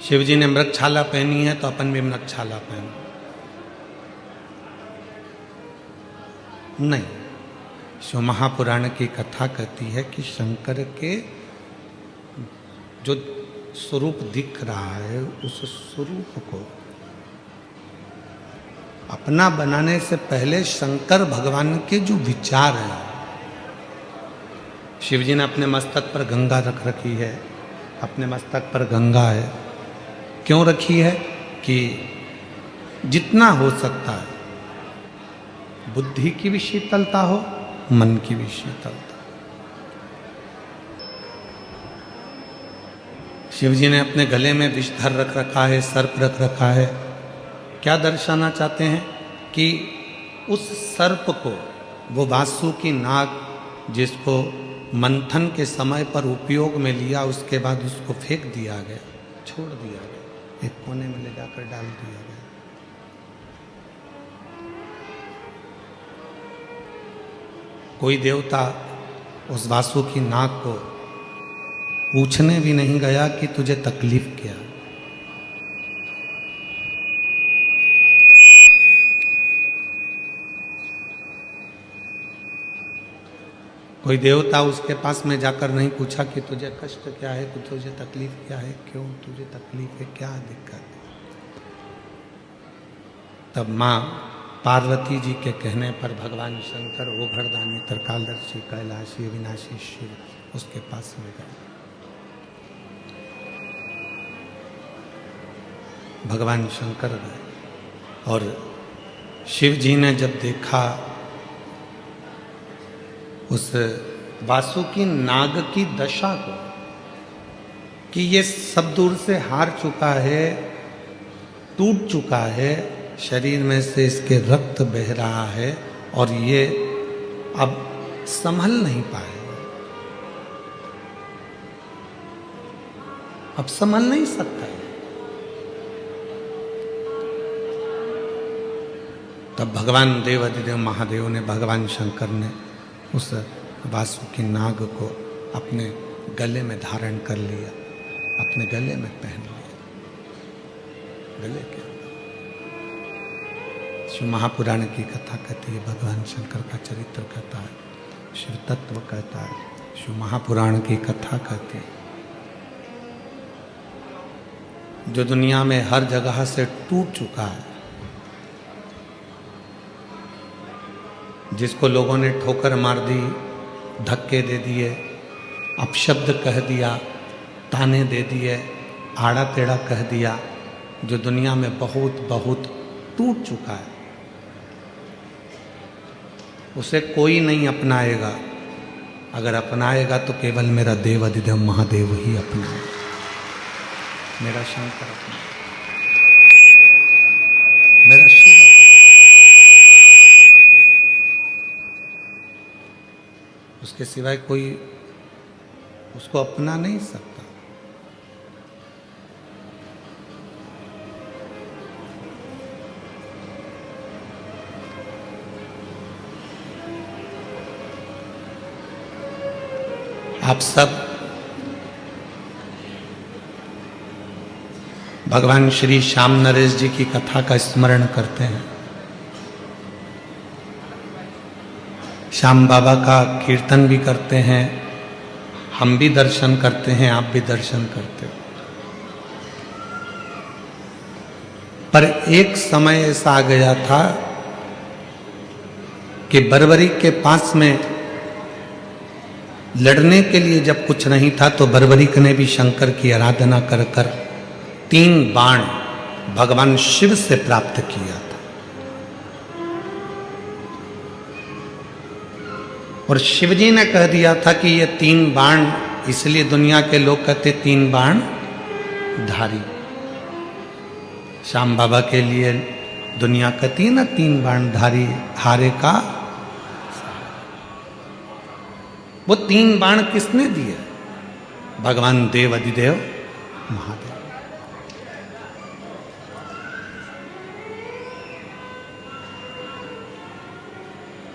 शिव जी ने मृगछाला पहनी है तो अपन भी मृगछाला पहन। नहीं, शिव महापुराण की कथा कहती है कि शंकर के जो स्वरूप दिख रहा है उस स्वरूप को अपना बनाने से पहले शंकर भगवान के जो विचार हैं, शिव जी ने अपने मस्तक पर गंगा रख रखी है, अपने मस्तक पर गंगा है। क्यों रखी है? कि जितना हो सकता है बुद्धि की भी शीतलता हो, मन की भी शीतलता। शिव जी ने अपने गले में विषधर रख रखा है, सर्प रख रखा है। क्या दर्शाना चाहते हैं? कि उस सर्प को, वो वासुकी नाग जिसको मंथन के समय पर उपयोग में लिया, उसके बाद उसको फेंक दिया गया, छोड़ दिया गया, एक कोने में ले जाकर डाल दिया गया। कोई देवता उस वासुकी नाग को पूछने भी नहीं गया कि तुझे तकलीफ क्या। कोई देवता उसके पास में जाकर नहीं पूछा कि तुझे कष्ट क्या है, तुझे तकलीफ क्या है, क्यों तुझे तकलीफ है, क्या दिक्कत है। तब माँ पार्वती जी के कहने पर भगवान शंकर ओघड़दानी त्रिकालदर्शी कैलाशी विनाशी शिव उसके पास में गए। भगवान शंकर गए और शिव जी ने जब देखा उस वासुकी नाग की दशा को कि ये सब दूर से हार चुका है, टूट चुका है, शरीर में से इसके रक्त बह रहा है और ये अब संभल नहीं पाएगा, अब संभल नहीं सकता है। तब भगवान देवाधिदेव महादेव ने, भगवान शंकर ने उस वासुकी नाग को अपने गले में धारण कर लिया, अपने गले में पहन लिया। गले के शिव महापुराण की कथा कहती है, भगवान शंकर का चरित्र कहता है, शिव तत्व कहता है, शिव महापुराण की कथा कहती है। जो दुनिया में हर जगह से टूट चुका है, जिसको लोगों ने ठोकर मार दी, धक्के दे दिए, अपशब्द कह दिया, ताने दे दिए, आड़ा टेढ़ा कह दिया, जो दुनिया में बहुत बहुत टूट चुका है, उसे कोई नहीं अपनाएगा। अगर अपनाएगा तो केवल मेरा देव अधिदेव महादेव ही अपनाएगा, मेरा शंकर अपनाएगा, मेरा शिव अपनाएगा। उसके सिवाय कोई उसको अपना नहीं सकता। आप सब भगवान श्री श्याम नरेश जी की कथा का स्मरण करते हैं। श्याम बाबा का कीर्तन भी करते हैं, हम भी दर्शन करते हैं, आप भी दर्शन करते हो। पर एक समय ऐसा आ गया था कि बरबरी के पास में लड़ने के लिए जब कुछ नहीं था तो बरबरीक ने भी शंकर की आराधना कर कर 3 बाण भगवान शिव से प्राप्त किया था। और शिवजी ने कह दिया था कि ये 3 बाण, इसलिए दुनिया के लोग कहते 3 बाण धारी। श्याम बाबा के लिए दुनिया कहती है ना 3 बाण धारी, हारे का। वो 3 बाण किसने दिए? भगवान देव अधिदेव महादेव।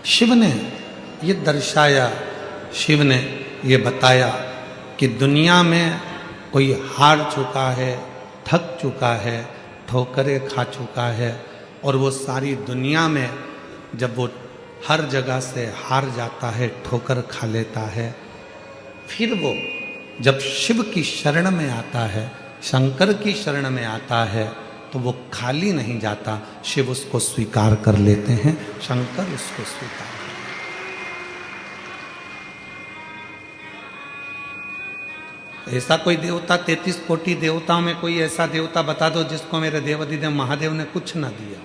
शिव ने ये दर्शाया, शिव ने ये बताया कि दुनिया में कोई हार चुका है, थक चुका है, ठोकरें खा चुका है, और वो सारी दुनिया में जब वो हर जगह से हार जाता है, ठोकर खा लेता है, फिर वो जब शिव की शरण में आता है, शंकर की शरण में आता है, तो वो खाली नहीं जाता। शिव उसको स्वीकार कर लेते हैं, शंकर उसको स्वीकार। ऐसा कोई देवता, 33 कोटि देवताओं में कोई ऐसा देवता बता दो जिसको मेरे देवाधिदेव महादेव ने कुछ ना दिया।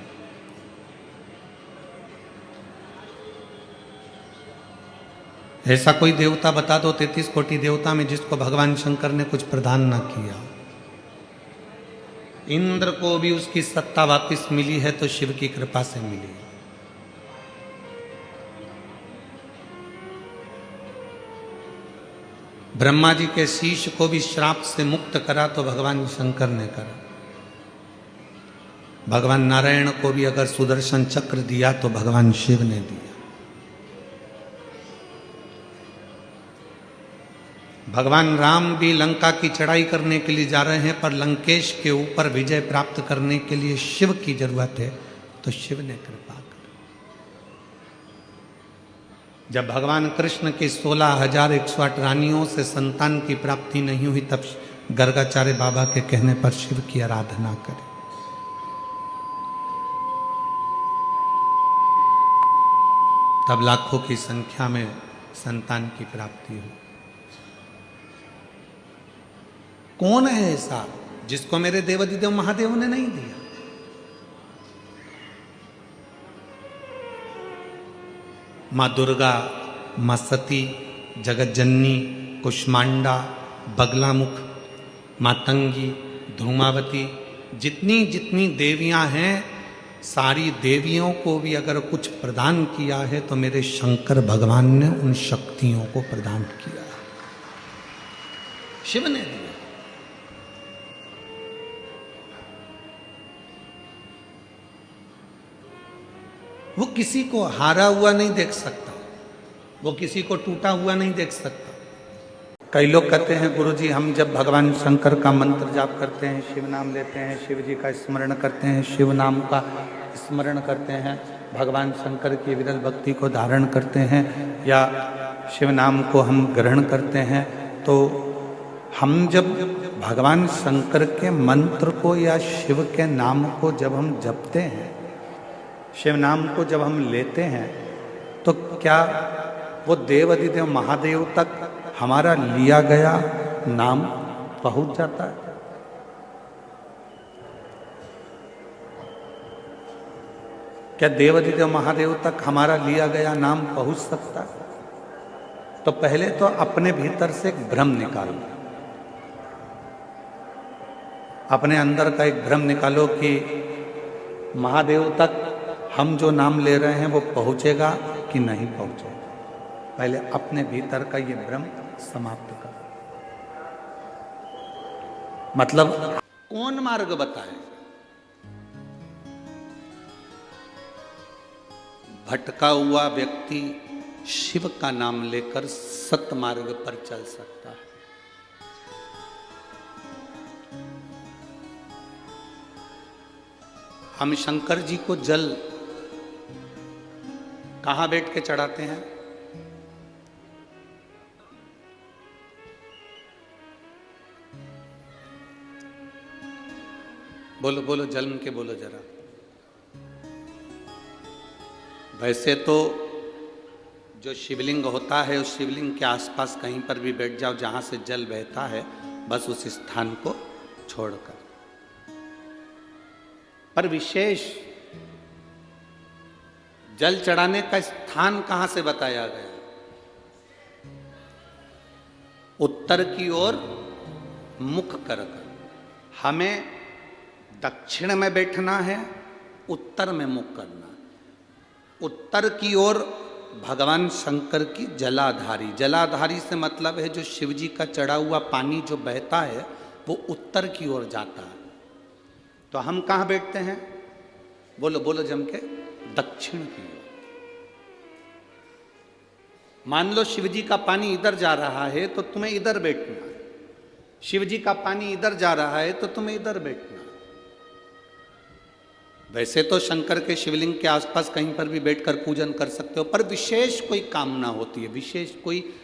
ऐसा कोई देवता बता दो 33 कोटि देवता में जिसको भगवान शंकर ने कुछ प्रदान ना किया। इंद्र को भी उसकी सत्ता वापस मिली है तो शिव की कृपा से मिली। ब्रह्मा जी के शीश को भी श्राप से मुक्त करा तो भगवान शंकर ने करा। भगवान नारायण को भी अगर सुदर्शन चक्र दिया तो भगवान शिव ने दिया। भगवान राम भी लंका की चढ़ाई करने के लिए जा रहे हैं, पर लंकेश के ऊपर विजय प्राप्त करने के लिए शिव की जरूरत है, तो शिव ने कृपा कर। जब भगवान कृष्ण की 16,108 रानियों से संतान की प्राप्ति नहीं हुई, तब गर्गाचार्य बाबा के कहने पर शिव की आराधना करें। तब लाखों की संख्या में संतान की प्राप्ति हुई। कौन है ऐसा जिसको मेरे देवाधिदेव महादेव ने नहीं दिया? माँ दुर्गा, माँ सती, जगतजननी, कुष्मांडा, बगलामुख, मातंगी, धूमावती, जितनी जितनी देवियां हैं, सारी देवियों को भी अगर कुछ प्रदान किया है तो मेरे शंकर भगवान ने उन शक्तियों को प्रदान किया, शिव ने दिया। वो किसी को हारा हुआ नहीं देख सकता, वो किसी को टूटा हुआ नहीं देख सकता। कई लोग कहते हैं गुरुजी हम जब भगवान शंकर का मंत्र जाप करते हैं, शिव नाम लेते हैं, शिव जी का स्मरण करते हैं, शिव नाम का स्मरण करते हैं, भगवान शंकर की विरल भक्ति को धारण करते हैं या शिव नाम को हम ग्रहण करते हैं, तो हम जब भगवान शंकर के मंत्र को या शिव के नाम को जब हम जपते हैं, शिव नाम को जब हम लेते हैं, तो क्या वो देवाधिदेव महादेव तक हमारा लिया गया नाम पहुंच जाता है? क्या देवाधिदेव महादेव तक हमारा लिया गया नाम पहुंच सकता है? तो पहले तो अपने भीतर से एक भ्रम निकालो, अपने अंदर का एक भ्रम निकालो कि महादेव तक हम जो नाम ले रहे हैं वो पहुंचेगा कि नहीं पहुंचेगा। पहले अपने भीतर का ये भ्रम समाप्त कर। मतलब कौन मार्ग बताए? भटका हुआ व्यक्ति शिव का नाम लेकर सतमार्ग पर चल सकता है। हम शंकर जी को जल कहां बैठ के चढ़ाते हैं? बोलो बोलो, जन्म के बोलो जरा। वैसे तो जो शिवलिंग होता है, उस शिवलिंग के आसपास कहीं पर भी बैठ जाओ जहां से जल बहता है, बस उस स्थान को छोड़कर। पर विशेष जल चढ़ाने का स्थान कहां से बताया गया? उत्तर की ओर मुख कर। हमें दक्षिण में बैठना है, उत्तर में मुख करना है। उत्तर की ओर भगवान शंकर की जलाधारी, जलाधारी से मतलब है जो शिव जी का चढ़ा हुआ पानी जो बहता है वो उत्तर की ओर जाता है। तो हम कहाँ बैठते हैं? बोलो बोलो जम के, दक्षिण की ओर। मान लो शिव जी का पानी इधर जा रहा है तो तुम्हें इधर बैठना है, शिव जी का पानी इधर जा रहा है तो तुम्हें इधर बैठना है। वैसे तो शंकर के शिवलिंग के आसपास कहीं पर भी बैठकर पूजन कर सकते हो, पर विशेष कोई कामना होती है, विशेष कोई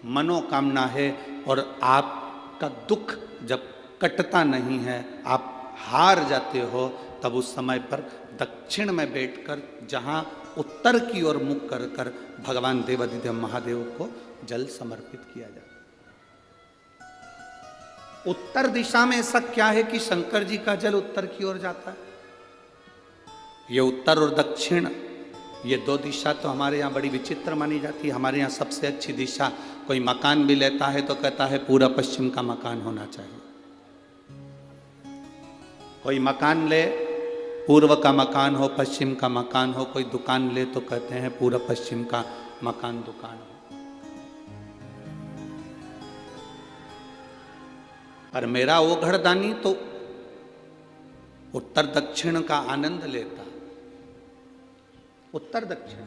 मनोकामना है और आपका दुख जब कटता नहीं है, आप हार जाते हो, तब उस समय पर दक्षिण में बैठकर जहां उत्तर की ओर मुख कर कर भगवान देवाधिदेव महादेव को जल समर्पित किया जाता है। उत्तर दिशा में ऐसा क्या है कि शंकर जी का जल उत्तर की ओर जाता है? ये उत्तर और दक्षिण, ये दो दिशा तो हमारे यहाँ बड़ी विचित्र मानी जाती है। हमारे यहाँ सबसे अच्छी दिशा, कोई मकान भी लेता है तो कहता है पूरा पश्चिम का मकान होना चाहिए। कोई मकान ले, पूर्व का मकान हो, पश्चिम का मकान हो। कोई दुकान ले तो कहते हैं पूरा पश्चिम का मकान दुकान हो। पर मेरा ओघड़दानी तो उत्तर दक्षिण का आनंद लेता, उत्तर दक्षिण।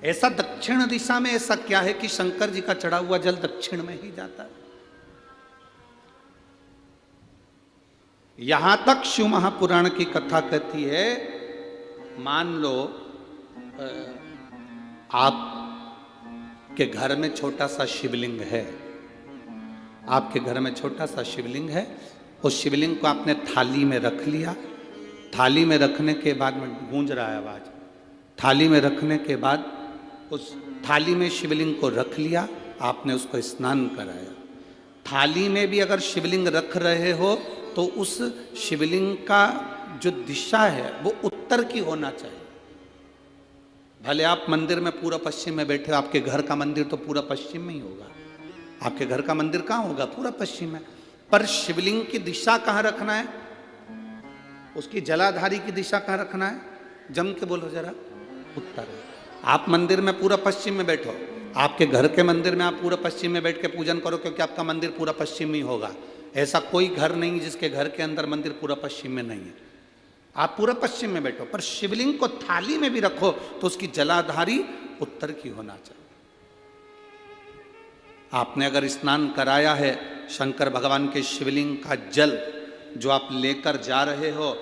ऐसा दक्षिण दिशा में ऐसा क्या है कि शंकर जी का चढ़ा हुआ जल दक्षिण में ही जाता है? यहां तक शिव महापुराण की कथा कहती है, मान लो आप कि घर में छोटा सा शिवलिंग है, आपके घर में छोटा सा शिवलिंग है, उस शिवलिंग को आपने थाली में रख लिया। थाली में रखने के बाद में गूंज रहा है आवाज, थाली में रखने के बाद उस थाली में शिवलिंग को रख लिया, आपने उसको स्नान कराया। थाली में भी अगर शिवलिंग रख रहे हो तो उस शिवलिंग का जो दिशा है वो उत्तर की होना चाहिए। भले आप मंदिर में पूरा पश्चिम में बैठे हो, आपके घर का मंदिर तो पूरा पश्चिम में ही होगा, आपके घर का मंदिर कहाँ होगा, पूरा पश्चिम में। पर शिवलिंग की दिशा कहाँ रखना है, उसकी जलाधारी की दिशा कहाँ रखना है, जम के बोलो जरा, उत्तर। आप मंदिर में पूरा पश्चिम में बैठो, आपके घर के मंदिर में आप पूरा पश्चिम में बैठ के पूजन करो, क्योंकि आपका मंदिर पूरा पश्चिम ही होगा। ऐसा कोई घर नहीं जिसके घर के अंदर मंदिर पूरा पश्चिम में नहीं है, आप पूरा पश्चिम में बैठो। पर शिवलिंग को थाली में भी रखो तो उसकी जलाधारी उत्तर की होना चाहिए। आपने अगर स्नान कराया है, शंकर भगवान के शिवलिंग का जल जो आप लेकर जा रहे हो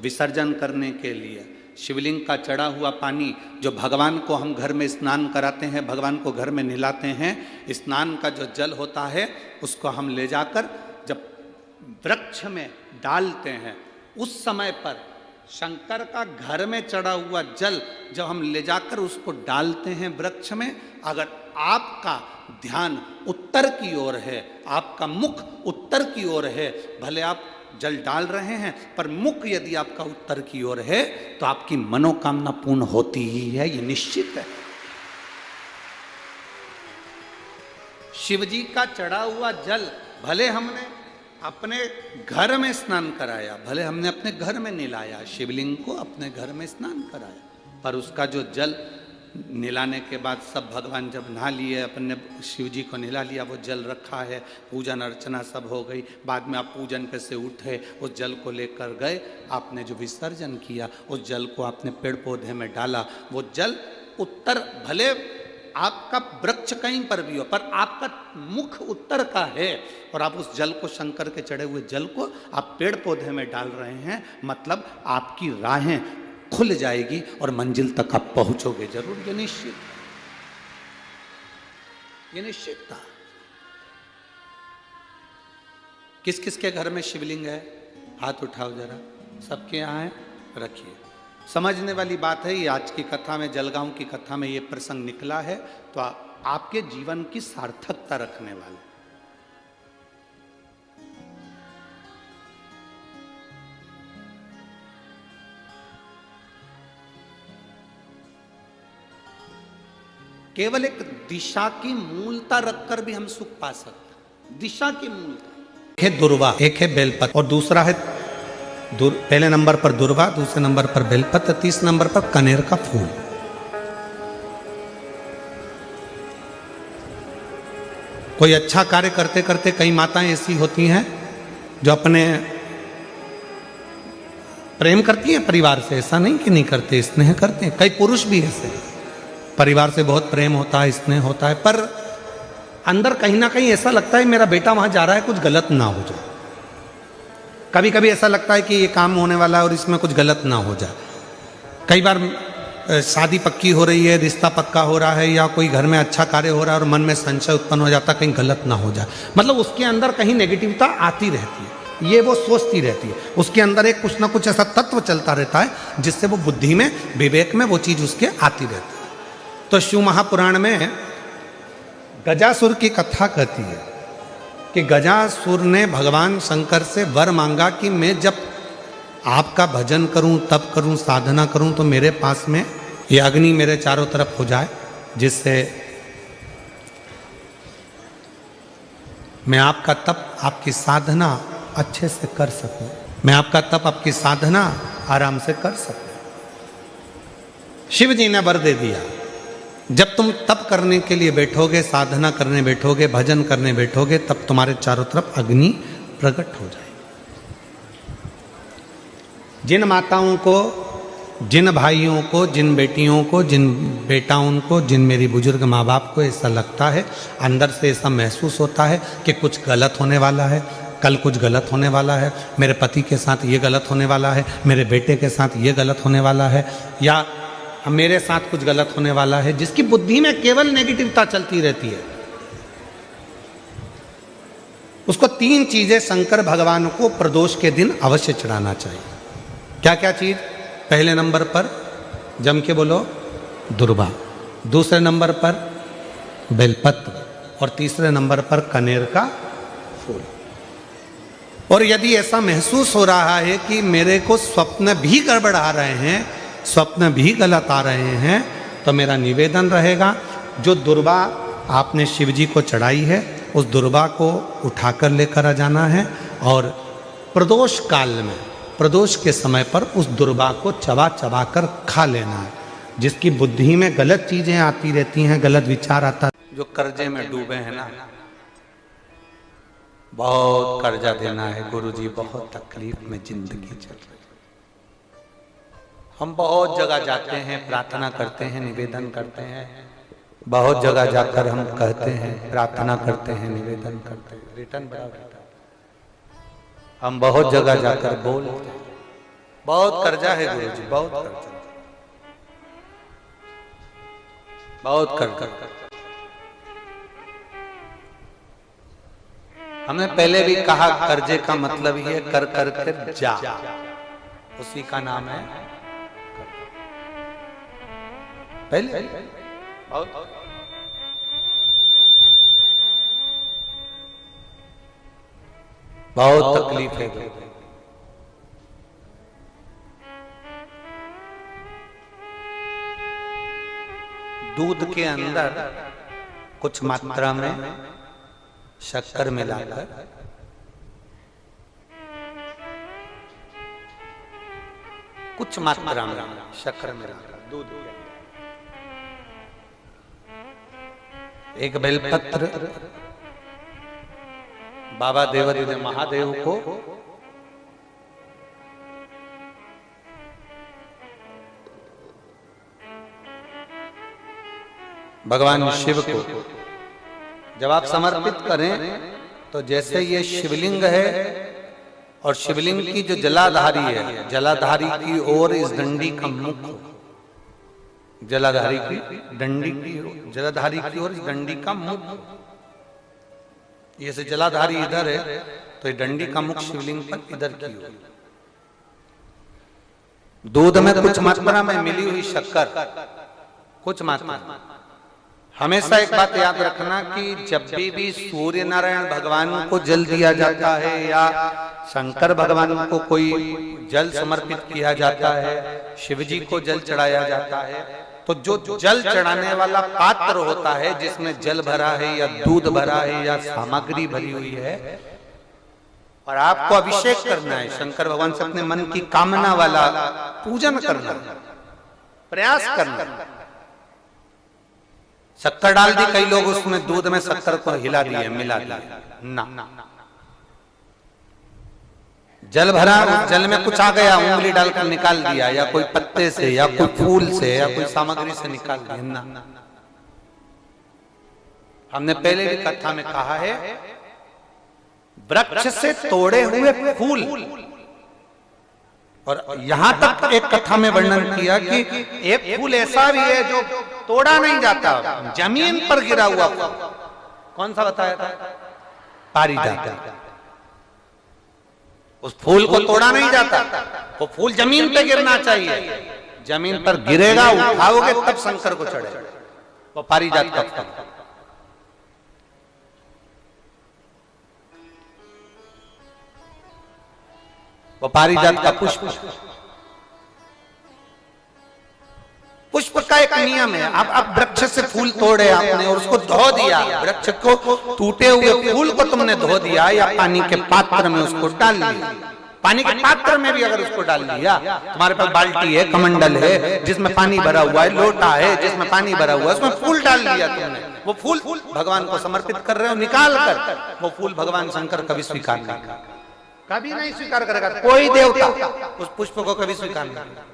विसर्जन करने के लिए, शिवलिंग का चढ़ा हुआ पानी जो भगवान को हम घर में स्नान कराते हैं, भगवान को घर में नहलाते हैं, स्नान का जो जल होता है उसको हम ले जाकर जब वृक्ष में डालते हैं, उस समय पर शंकर का घर में चढ़ा हुआ जल जब हम ले जाकर उसको डालते हैं वृक्ष में, अगर आपका ध्यान उत्तर की ओर है, आपका मुख उत्तर की ओर है, भले आप जल डाल रहे हैं पर मुख यदि आपका उत्तर की ओर है तो आपकी मनोकामना पूर्ण होती ही है, ये निश्चित है। शिव जी का चढ़ा हुआ जल भले हमने अपने घर में स्नान कराया, भले हमने अपने घर में नहलाया, शिवलिंग को अपने घर में स्नान कराया, पर उसका जो जल नहलाने के बाद सब भगवान जब नहा लिए, अपने शिव जी को नहला लिया, वो जल रखा है, पूजन अर्चना सब हो गई, बाद में आप पूजन पे से उठे, उस जल को लेकर गए, आपने जो विसर्जन किया उस जल को आपने पेड़ पौधे में डाला, वो जल उत्तर, भले आपका वृक्ष कहीं पर भी हो पर आपका मुख उत्तर का है, और आप उस जल को, शंकर के चढ़े हुए जल को आप पेड़ पौधे में डाल रहे हैं, मतलब आपकी राहें खुल जाएगी और मंजिल तक आप पहुंचोगे जरूर, ये निश्चित, ये निश्चित था। किस किस के घर में शिवलिंग है, हाथ उठाओ जरा, सबके यहाँ है, रखिए। समझने वाली बात है, ये आज की कथा में, जलगांव की कथा में ये प्रसंग निकला है, तो आपके जीवन की सार्थकता रखने वाले। केवल एक दिशा की मूलता रखकर भी हम सुख पा सकते, दिशा की मूलता। एक है दुर्वा, एक है बेलपत्र, और दूसरा है पहले नंबर पर दुर्वा, दूसरे नंबर पर बेलपत्र, तीसरे नंबर पर कनेर का फूल। कोई अच्छा कार्य करते करते कई माताएं ऐसी होती हैं जो अपने प्रेम करती हैं परिवार से, ऐसा नहीं कि नहीं करते, स्नेह करते हैं, कई पुरुष भी ऐसे, परिवार से बहुत प्रेम होता है, स्नेह होता है, पर अंदर कहीं ना कहीं ऐसा लगता है मेरा बेटा वहां जा रहा है, कुछ गलत ना हो जाए। कभी कभी ऐसा लगता है कि ये काम होने वाला है और इसमें कुछ गलत ना हो जाए। कई बार शादी पक्की हो रही है, रिश्ता पक्का हो रहा है, या कोई घर में अच्छा कार्य हो रहा है और मन में संशय उत्पन्न हो जाता, कहीं गलत ना हो जाए, मतलब उसके अंदर कहीं नेगेटिविटी आती रहती है, ये वो सोचती रहती है, उसके अंदर एक कुछ ना कुछ ऐसा तत्व चलता रहता है जिससे वो बुद्धि में, विवेक में वो चीज उसके आती रहती है। तो शिव महापुराण में गजासुर की कथा कहती है कि गजासुर ने भगवान शंकर से वर मांगा कि मैं जब आपका भजन करूं, तप करूं, साधना करूं, तो मेरे पास में ये अग्नि मेरे चारों तरफ हो जाए, जिससे मैं आपका तप, आपकी साधना अच्छे से कर सकूं, मैं आपका तप, आपकी साधना आराम से कर सकूं। शिव जी ने वर दे दिया, जब तुम तप करने के लिए बैठोगे, साधना करने बैठोगे, भजन करने बैठोगे, तब तुम्हारे चारों तरफ अग्नि प्रकट हो जाए। जिन माताओं को, जिन भाइयों को, जिन बेटियों को, जिन बेटाओं को, जिन मेरी बुजुर्ग माँ बाप को ऐसा लगता है, अंदर से ऐसा महसूस होता है कि कुछ गलत होने वाला है, कल कुछ गलत होने वाला है, मेरे पति के साथ ये गलत होने वाला है, मेरे बेटे के साथ ये गलत होने वाला है, या अब मेरे साथ कुछ गलत होने वाला है, जिसकी बुद्धि में केवल नेगेटिवता चलती रहती है, उसको 3 चीजें शंकर भगवान को प्रदोष के दिन अवश्य चढ़ाना चाहिए। क्या क्या चीज? पहले नंबर पर जम के बोलो दुर्वा, दूसरे नंबर पर बेलपत्र, और तीसरे नंबर पर कनेर का फूल। और यदि ऐसा महसूस हो रहा है कि मेरे को स्वप्न भी गड़बड़ा रहे हैं, स्वप्न भी गलत आ रहे हैं, तो मेरा निवेदन रहेगा, जो दुर्वा आपने शिव जी को चढ़ाई है उस दुर्वा को उठाकर लेकर आ जाना है, और प्रदोष काल में, प्रदोष के समय पर उस दुर्वा को चबा चबा कर खा लेना है। जिसकी बुद्धि में गलत चीजें आती रहती हैं, गलत विचार आता है, जो कर्जे में डूबे हैं ना, बहुत कर्जा देना है गुरुजी, बहुत तकलीफ में जिंदगी चल रही है। हम बहुत जगह जाते हैं, प्रार्थना करते हैं, निवेदन करते हैं, बहुत जगह जाकर हम कहते हैं, प्रार्थना करते हैं, निवेदन करते हैं, रिटर्न बराबर हम बहुत जगह जाकर बोलते हैं, बहुत कर्जा है गुरुजी, बहुत कर्जा, बहुत कर्जा। हमने पहले भी कहा, कर्जे का मतलब ही है कर कर कर जा, उसी का नाम है पहले। बहुत तकलीफ है। दूध के अंदर कुछ मात्रा में शक्कर मिलाकर कुछ मात्रा में शक्कर मिलाकर दूध के अंदर एक बेलपत्र बाबा देवादिदेव महादेव को भगवान शिव को जब आप समर्पित करें, तो जैसे ये शिवलिंग है और शिवलिंग की जो जलाधारी है, जलाधारी की ओर इस डंडी का मुख, जलाधारी की डंडी की, जलाधारी की ओर इस डंडी का मुख, ये से जलाधारी इधर है तो ये डंडी का मुख शिवलिंग पर इधर की ओर। दूध में कुछ मात्रा में मिली हुई शक्कर, कुछ मात्रा। हमेशा एक बात याद रखना कि जब भी सूर्य नारायण भगवान को जल दिया जाता है या शंकर भगवान को कोई जल समर्पित किया जाता है, शिव जी को जल चढ़ाया जाता है, तो जो जल चढ़ाने वाला पात्र होता है जिसमें जल भरा है या दूध भरा है या सामग्री भरी हुई है, और आपको अभिषेक करना है, शंकर भगवान से अपने मन की कामना वाला पूजन करना, प्रयास करना। शक्कर डाल दी, कई लोग उसमें दूध में शक्कर को हिला दिए, मिला दिए ना, जल भरा, जल में कुछ आ गया, उंगली डालकर निकाल दिया, या कोई पत्ते से या कोई फूल से या कोई सामग्री से निकाल दिया ना। हमने पहले भी कथा में कहा है, वृक्ष से तोड़े हुए फूल, और यहां तक एक कथा में वर्णन किया कि एक फूल ऐसा भी है जो तोड़ा नहीं जाता, जमीन पर गिरा हुआ फूल। कौन सा बताया था? पारिजात। उस फूल को तोड़ा नहीं जाता, वो फूल जमीन पे गिरना चाहिए, जमीन पर गिरेगा, उठाओगे तब शंकर को चढ़ेगा, वो पारिजात का फूल। वो पारिजात का पुष्प, पुष्प का एक नियम है। अब वृक्ष से फूल तोड़े आपने और उसको धो दिया, वृक्ष को, टूटे हुए फूल को तुमने धो दिया या पानी के पात्र में उसको डाल लिया, पानी के पात्र में भी अगर उसको डाल दिया, तुम्हारे पास बाल्टी है, कमंडल है जिसमें पानी भरा हुआ है, लोटा है जिसमें पानी भरा हुआ है, उसमें फूल डाल दिया तुमने, वो फूल भगवान को समर्पित कर रहे हो, निकाल कर वो फूल भगवान शंकर कभी स्वीकार नहीं करेगा, कभी नहीं स्वीकार करेगा, कोई देवता उस पुष्प को कभी स्वीकार नहीं करेगा।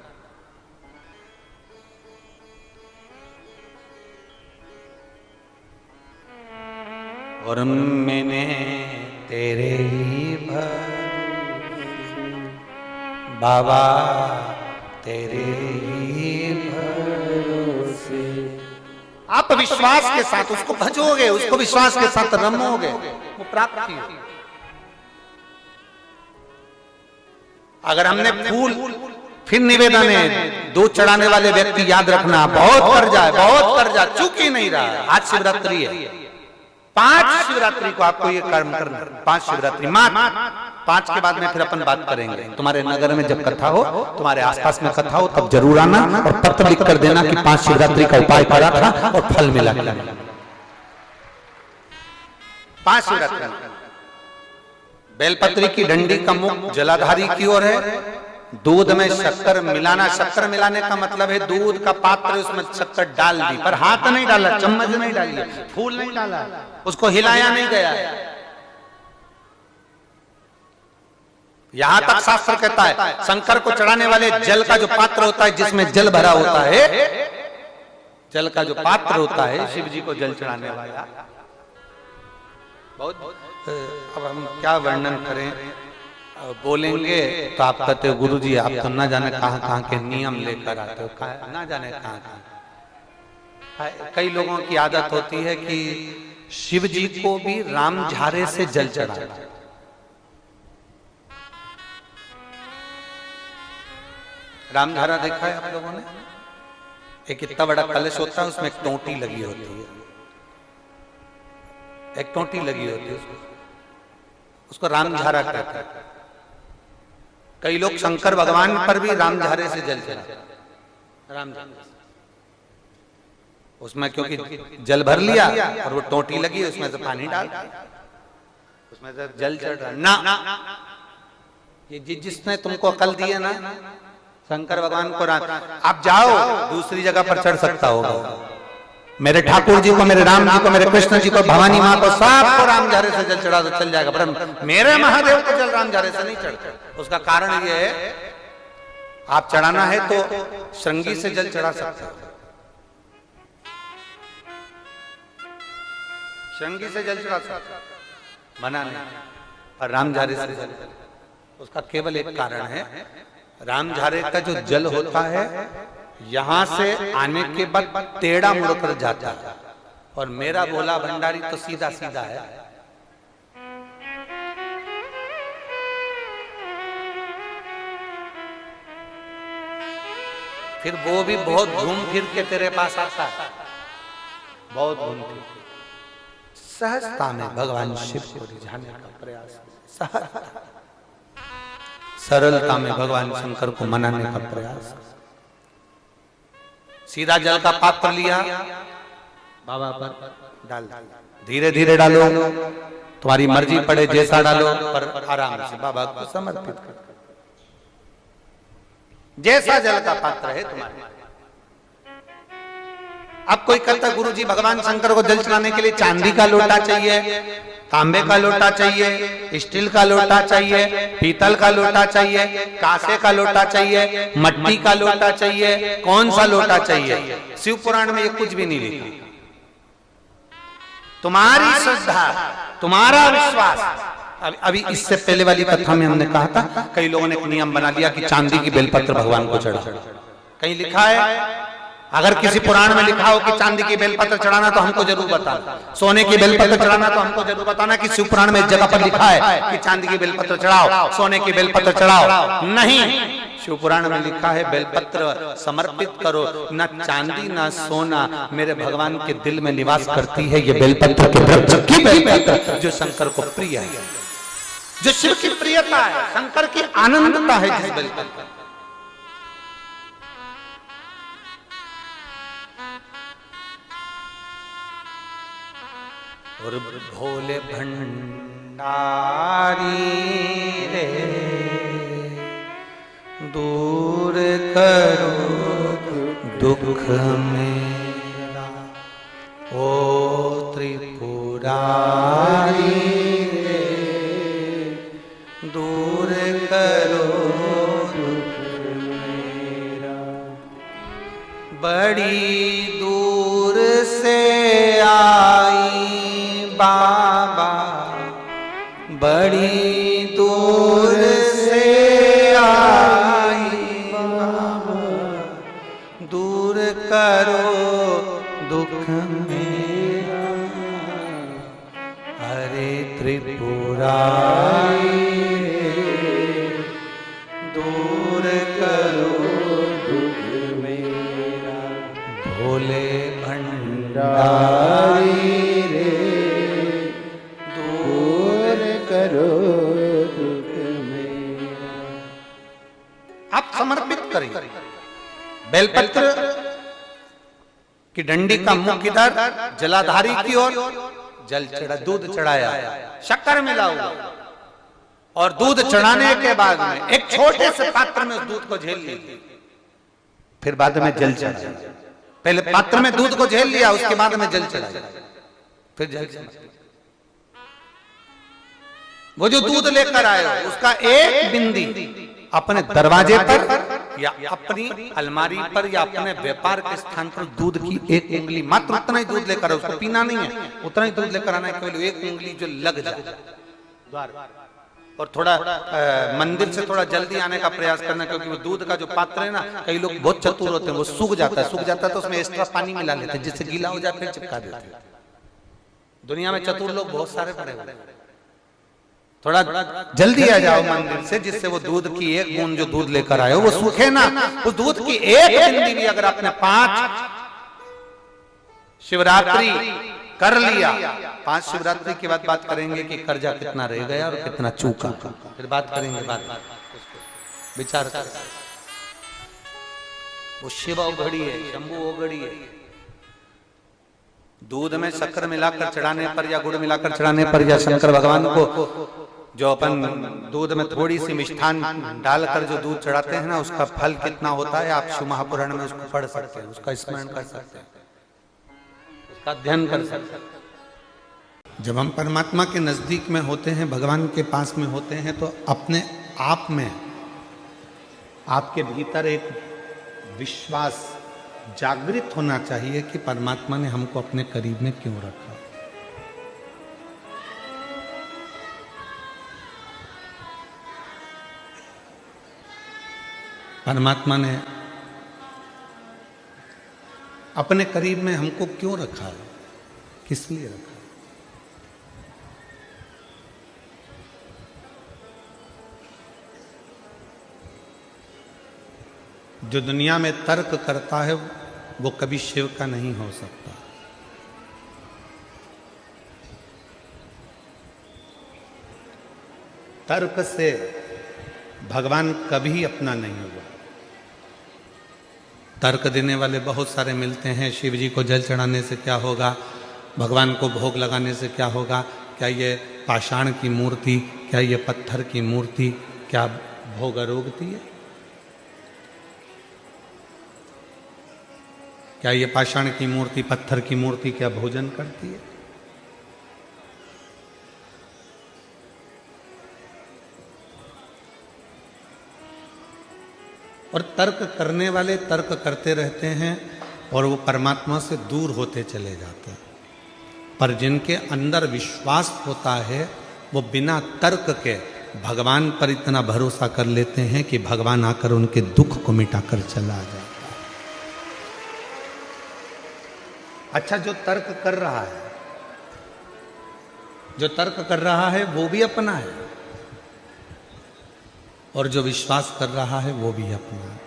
और मैंने तेरे ही बाबा तेरे ही आप विश्वास के साथ उसको भजोगे, उसको विश्वास के साथ रमोगे, वो प्राप्ति है। अगर हमने फूल, फिर निवेदन है, दूध चढ़ाने वाले व्यक्ति याद रखना, बहुत कर्जा चूक ही नहीं रहा। आज शिवरात्रि है, 5 शिवरात्रि को आपको ये कर्म करना, 5 शिवरात्रि, 5 के बाद में फिर अपन बात करेंगे। तुम्हारे नगर में जब कथा हो, तुम्हारे आसपास में कथा हो, तब जरूर आना और पत्र लिख कर देना कि 5 शिवरात्रि का उपाय करा था और फल मिला। 5 शिवरात्रि बेलपत्री की डंडी का मुख जलाधारी की ओर है। दूध में शक्कर मिलाना, शक्कर मिलाने का मतलब है दूध का पात्र उसमें शक्कर डाल दी, पर हाथ नहीं डाला, चम्मच नहीं डाली, फूल नहीं डाला, उसको हिलाया नहीं गया है। यहां तक शास्त्र कहता है शंकर को चढ़ाने वाले जल का जो पात्र होता है, जिसमें जल भरा होता है, जल का जो पात्र होता है, शिव जी को जल चढ़ाने वाला, बहुत अब हम क्या वर्णन करें, बोलेंगे तो आप कहते हो गुरु जी आप तो ना जाने कहां के नियम लेकर आते हो, ना जाने कहां। कई लोगों की आदत होती है कि शिव जी को भी राम झारे से जल चढ़ाना। राम झारा देखा है आप लोगों ने? एक इतना बड़ा कलश होता है, उसमें एक टोंटी लगी होती है, एक टोंटी लगी होती है, उसको रामझारा कहते हैं। कई लोग शंकर भगवान पर भी रामझारे से जल चढ़ाते, रामझारे उसमें, क्योंकि जल भर लिया और वो टोंटी लगी, उसमें से पानी डाल, उसमें से जल चढ़ रहा ना। ये जिसने तुमको अकल दी है ना, शंकर भगवान को आप जाओ दूसरी जगह पर चढ़ सकता होगा, मेरे ठाकुर जी को, मेरे राम जी को, मेरे कृष्ण जी को, भवानी माँ को, सबको रामझारे से जल चढ़ा दो, चल जाएगा, पर मेरे महादेव को जल रामझारे से नहीं चढ़ता। उसका कारण ये है, आप चढ़ाना है तो श्रृंगी से जल चढ़ा सकते हो, श्रृंगी से जल चढ़ा सकते हो, मना नहीं, और रामझारे से जल, उसका केवल एक कारण है, रामझारे का जो जल होता है यहां से आने के बाद टेढ़ा मुड़कर जाता है, और मेरा भोला भंडारी तो सीधा सीधा है। फिर वो भी बहुत घूम फिर के तेरे पास आता है, बहुत घूम फिर, सहजता में भगवान शिव को रिझाने का प्रयास, सरलता में भगवान शंकर को मनाने का प्रयास। सीधा जल का पात्र लिया, बाबा पर डाल, धीरे धीरे डालो, तुम्हारी मर्जी पड़े जैसा डालो, पर आराम से बाबा को समर्पित कर, जैसा जल का पात्र है तुम्हारे। अब कोई कहता गुरु जी भगवान शंकर को जल चढ़ाने के लिए चांदी का लोटा चाहिए, तांबे का लोटा चाहिए, स्टील का लोटा चाहिए, पीतल का लोटा चाहिए, कांसे का लोटा चाहिए, मट्टी का लोटा चाहिए, कौन सा लोटा चाहिए? शिव पुराण में ये कुछ भी नहीं लिखा। तुम्हारी श्रद्धा, तुम्हारा विश्वास। अभी इससे पहले वाली कथा में हमने कहा था, कई लोगों ने एक नियम बना लिया कि चांदी की बेलपत्र भगवान को चढ़ा। कहीं लिखा है? अगर किसी पुराण में लिखा हो कि चांदी की बेलपत्र चढ़ाना तो हमको जरूर बताना, सोने की बेलपत्र चढ़ाना तो हमको जरूर बताना कि शिव पुराण में एक जगह पर लिखा है कि चांदी की बेलपत्र चढ़ाओ, सोने की बेलपत्र चढ़ाओ। नहीं, शिव पुराण में लिखा है बेलपत्र समर्पित करो, न चांदी न सोना, मेरे भगवान के दिल में निवास करती है ये बेलपत्र के वृक्ष की बेलपत्र, जो शंकर को प्रिय है, जो शिव की प्रियता है, शंकर की आनंदता है जिस बेलपत्र। और भोले भंडारी रे दूर करो दुख मेरा, ओ त्रिपुरारी रे दूर करो दुख मेरा। बड़ी दूर से आई बाबा, बड़ी दूर से आई बाबा, दूर करो दुख मेरा, हरे त्रिपुरारी दूर करो दुख मेरा, भोले भंडारी रे दूर करो दुख मेरा। आप समर्पित करें बेलपत्र की डंडी का मुख इधर, जलाधारी की ओर, जल चढ़ा, दूध चढ़ाया, शक्कर मिला हुआ, और दूध चढ़ाने के बाद में एक छोटे से पात्र में उस दूध को झेल लिया, फिर बाद में जल चढ़ाया। पहले पात्र में दूध को झेल लिया, उसके बाद में जल चढ़ाया, फिर जल चढ़ाया। वो जो दूध लेकर आए उसका एक बिंदी अपने दरवाजे पर या अपनी अलमारी पर या अपने व्यापार के स्थान पर दूध की एक उंगली, मात्र उतना ही दूध लेकर, उसको पीना नहीं है, उतना ही दूध लेकर आना है, केवल एक उंगली जो लग जाए द्वार, और थोड़ा मंदिर से थोड़ा जल्दी आने का प्रयास करना, क्योंकि वो दूध का जो पात्र है ना, कई लोग बहुत चतुर होते हैं, वो सूख जाता है तो उसमें एक्स्ट्रा पानी मिला लेते हैं, जिससे गीला हो जाए फिर चिपका देते हैं। दुनिया में चतुर लोग बहुत सारे पड़े हुए हैं। थोड़ा जल्दी आ जाओ मंदिर से, जिससे वो दूध की एक बूंद जो दूध लेकर आए हो वो सूखे ना। उस दूध की एक बूंदी भी अगर आपने 5 शिवरात्रि कर लिया, 5 शिवरात्रि के बाद बात करेंगे कि कर्जा कितना रह गया और कितना चूका, फिर बात करेंगे, बात विचार कर। वो शिव उघड़ी है, शंभू उघड़ी है। दूध में शक्कर मिलाकर चढ़ाने पर या गुड़ मिलाकर चढ़ाने पर या शंकर भगवान को जो अपन दूध में थोड़ी सी मिष्ठान डालकर जो दूध चढ़ाते हैं ना, उसका फल कितना होता है आप शिव महापुराण में उसको पढ़ सकते हैं, उसका स्मरण कर सकते हैं, उसका अध्ययन कर सकते हैं। जब हम परमात्मा के नजदीक में होते हैं, भगवान के पास में होते हैं, तो अपने आप में आपके भीतर एक विश्वास जागृत होना चाहिए कि परमात्मा ने हमको अपने करीब में क्यों रखा। परमात्मा ने अपने करीब में हमको क्यों रखा है, किस लिए रखा है। जो दुनिया में तर्क करता है वो कभी शिव का नहीं हो सकता। तर्क से भगवान कभी अपना नहीं हुआ। तर्क देने वाले बहुत सारे मिलते हैं, शिव जी को जल चढ़ाने से क्या होगा, भगवान को भोग लगाने से क्या होगा, क्या ये पाषाण की मूर्ति, क्या ये पत्थर की मूर्ति क्या भोग रोकती है, क्या ये पाषाण की मूर्ति, पत्थर की मूर्ति क्या भोजन करती है। और तर्क करने वाले तर्क करते रहते हैं और वो परमात्मा से दूर होते चले जाते हैं। पर जिनके अंदर विश्वास होता है वो बिना तर्क के भगवान पर इतना भरोसा कर लेते हैं कि भगवान आकर उनके दुख को मिटाकर चला जाता है। अच्छा, जो तर्क कर रहा है, जो तर्क कर रहा है वो भी अपना है, और जो विश्वास कर रहा है वो भी अपना है।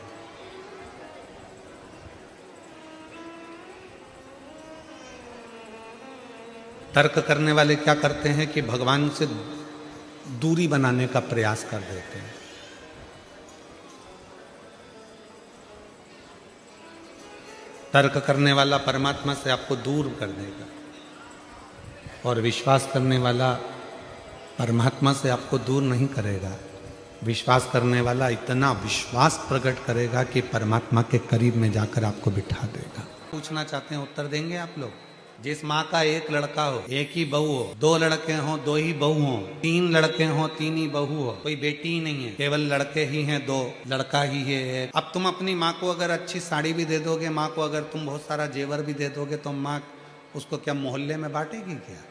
तर्क करने वाले क्या करते हैं कि भगवान से दूरी बनाने का प्रयास कर देते हैं। तर्क करने वाला परमात्मा से आपको दूर कर देगा, और विश्वास करने वाला परमात्मा से आपको दूर नहीं करेगा। विश्वास करने वाला इतना विश्वास प्रकट करेगा कि परमात्मा के करीब में जाकर आपको बिठा देगा। पूछना चाहते हैं, उत्तर देंगे आप लोग? जिस माँ का एक लड़का हो, एक ही बहू हो, 2 लड़के हो, 2 ही बहू हो, 3 लड़के हो, 3 ही बहू हो, कोई बेटी ही नहीं है, केवल लड़के ही हैं, 2 लड़का ही है। अब तुम अपनी माँ को अगर अच्छी साड़ी भी दे दोगे, माँ को अगर तुम बहुत सारा जेवर भी दे दोगे, तो माँ उसको क्या मोहल्ले में बांटेगी क्या?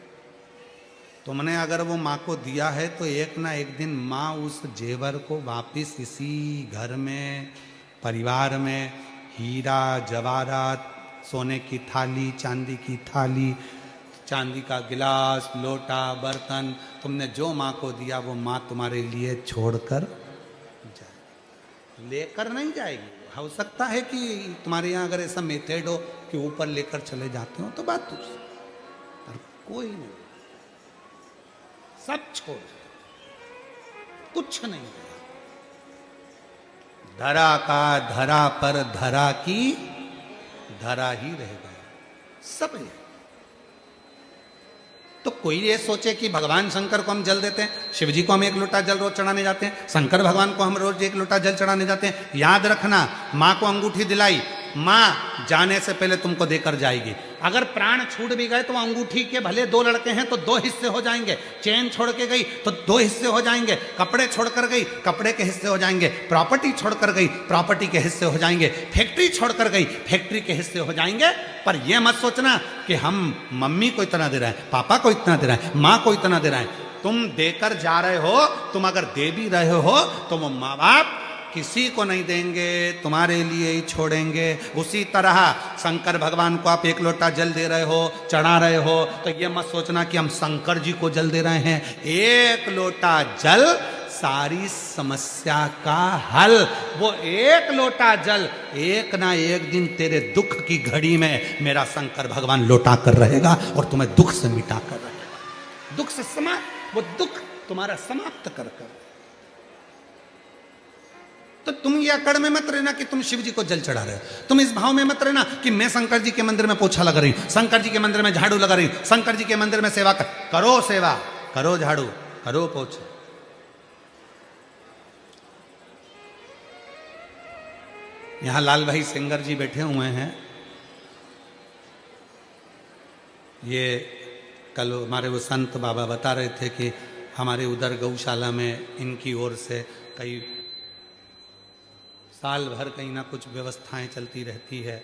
तुमने अगर वो माँ को दिया है तो एक ना एक दिन माँ उस जेवर को वापिस इसी घर में, परिवार में हीरा जवाहरात सोने की थाली, चांदी की थाली, चांदी का गिलास, लोटा, बर्तन, तुमने जो माँ को दिया वो माँ तुम्हारे लिए छोड़कर जाएगी, लेकर नहीं जाएगी। हो सकता है कि तुम्हारे यहाँ अगर ऐसा मेथड हो कि ऊपर लेकर चले जाते हो तो बात दूसरी, पर कोई नहीं, सब छोड़, कुछ नहीं गया। धरा का धरा पर धरा की धरा ही रह गया, सब है। तो कोई ये सोचे कि भगवान शंकर को हम जल देते हैं, शिव जी को हम 1 लोटा जल रोज चढ़ाने जाते हैं, शंकर भगवान को हम रोज 1 लोटा जल चढ़ाने जाते हैं। याद रखना, माँ को अंगूठी दिलाई, माँ जाने से पहले तुमको देकर जाएगी। अगर प्राण छूट भी गए तो अंगूठी के भले 2 लड़के हैं तो 2 हिस्से हो जाएंगे, चेन छोड़ के गई तो 2 हिस्से हो जाएंगे, कपड़े छोड़कर गई कपड़े के हिस्से हो जाएंगे, प्रॉपर्टी छोड़कर गई प्रॉपर्टी के हिस्से हो जाएंगे, फैक्ट्री छोड़कर गई फैक्ट्री के हिस्से हो जाएंगे। पर यह मत सोचना कि हम मम्मी को इतना दे रहे हैं, पापा को इतना दे रहे हैं, माँ को इतना दे रहे हैं। तुम देकर जा रहे हो, तुम अगर दे भी रहे हो तो वो माँ बाप किसी को नहीं देंगे, तुम्हारे लिए ही छोड़ेंगे। उसी तरह शंकर भगवान को आप 1 लोटा जल दे रहे हो, चढ़ा रहे हो, तो ये मत सोचना कि हम शंकर जी को जल दे रहे हैं। 1 लोटा जल सारी समस्या का हल। वो 1 लोटा जल एक ना एक दिन तेरे दुख की घड़ी में मेरा शंकर भगवान लौटा कर रहेगा और तुम्हें दुख से मिटा कर रहेगा, दुख से वो दुख तुम्हारा समाप्त कर कर। तो तुम ये अकड़ में मत रहना कि तुम शिव जी को जल चढ़ा रहे हो, तुम इस भाव में मत रहना कि मैं शंकर जी के मंदिर में पोछा लगा रही हूं, शंकर जी के मंदिर में झाड़ू लगा रही हूं, शंकर जी के मंदिर में सेवा करो, सेवा करो, झाड़ू करो, पोछा। यहां लाल भाई सिंगर जी बैठे हुए हैं। ये कल हमारे वो संत बाबा बता रहे थे कि हमारे उधर गौशाला में इनकी ओर से कई साल भर कहीं ना कुछ व्यवस्थाएं चलती रहती है।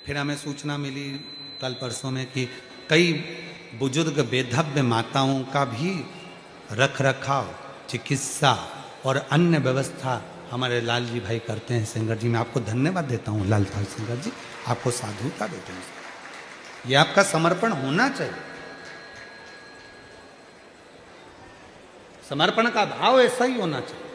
फिर हमें सूचना मिली कल परसों में कि कई बुजुर्ग बेधव्य माताओं का भी रख रखाव, चिकित्सा और अन्य व्यवस्था हमारे लाल जी भाई करते हैं। सिंगर जी, मैं आपको धन्यवाद देता हूँ लाल भाई सिंगर जी, आपको साधुता देते हैं। ये आपका समर्पण होना चाहिए, समर्पण का भाव ऐसा ही होना चाहिए।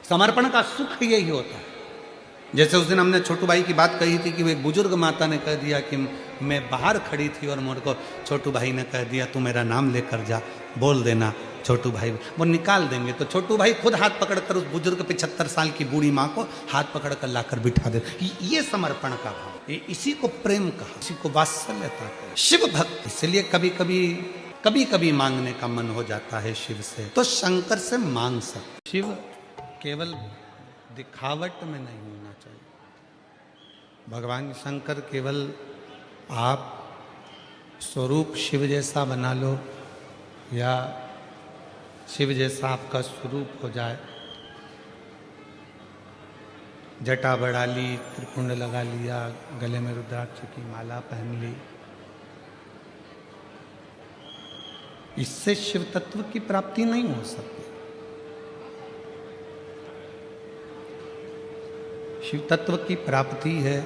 समर्पण का सुख यही होता है। जैसे उस दिन हमने छोटू भाई की बात कही थी कि वो एक बुजुर्ग माता ने कह दिया कि मैं बाहर खड़ी थी और मुझको छोटू भाई ने कह दिया तू मेरा नाम लेकर जा, बोल देना छोटू भाई, वो निकाल देंगे। तो छोटू भाई खुद हाथ पकड़कर उस बुजुर्ग 75 साल की बूढ़ी माँ को हाथ पकड़कर लाकर बिठा दे। ये समर्पण का भाव, इसी को प्रेम कहा, इसी को वात्सल्यता कहा, शिव भक्त। इसलिए कभी कभी मांगने का मन हो जाता है शिव से, तो शंकर से मांग सकते। शिव केवल दिखावट में नहीं होना चाहिए। भगवान शंकर केवल आप स्वरूप शिव जैसा बना लो या शिव जैसा आपका स्वरूप हो जाए, जटा बढ़ा ली, त्रिपुंड लगा लिया, गले में रुद्राक्ष की माला पहन ली, इससे शिव तत्व की प्राप्ति नहीं हो सकती। शिव तत्व की प्राप्ति है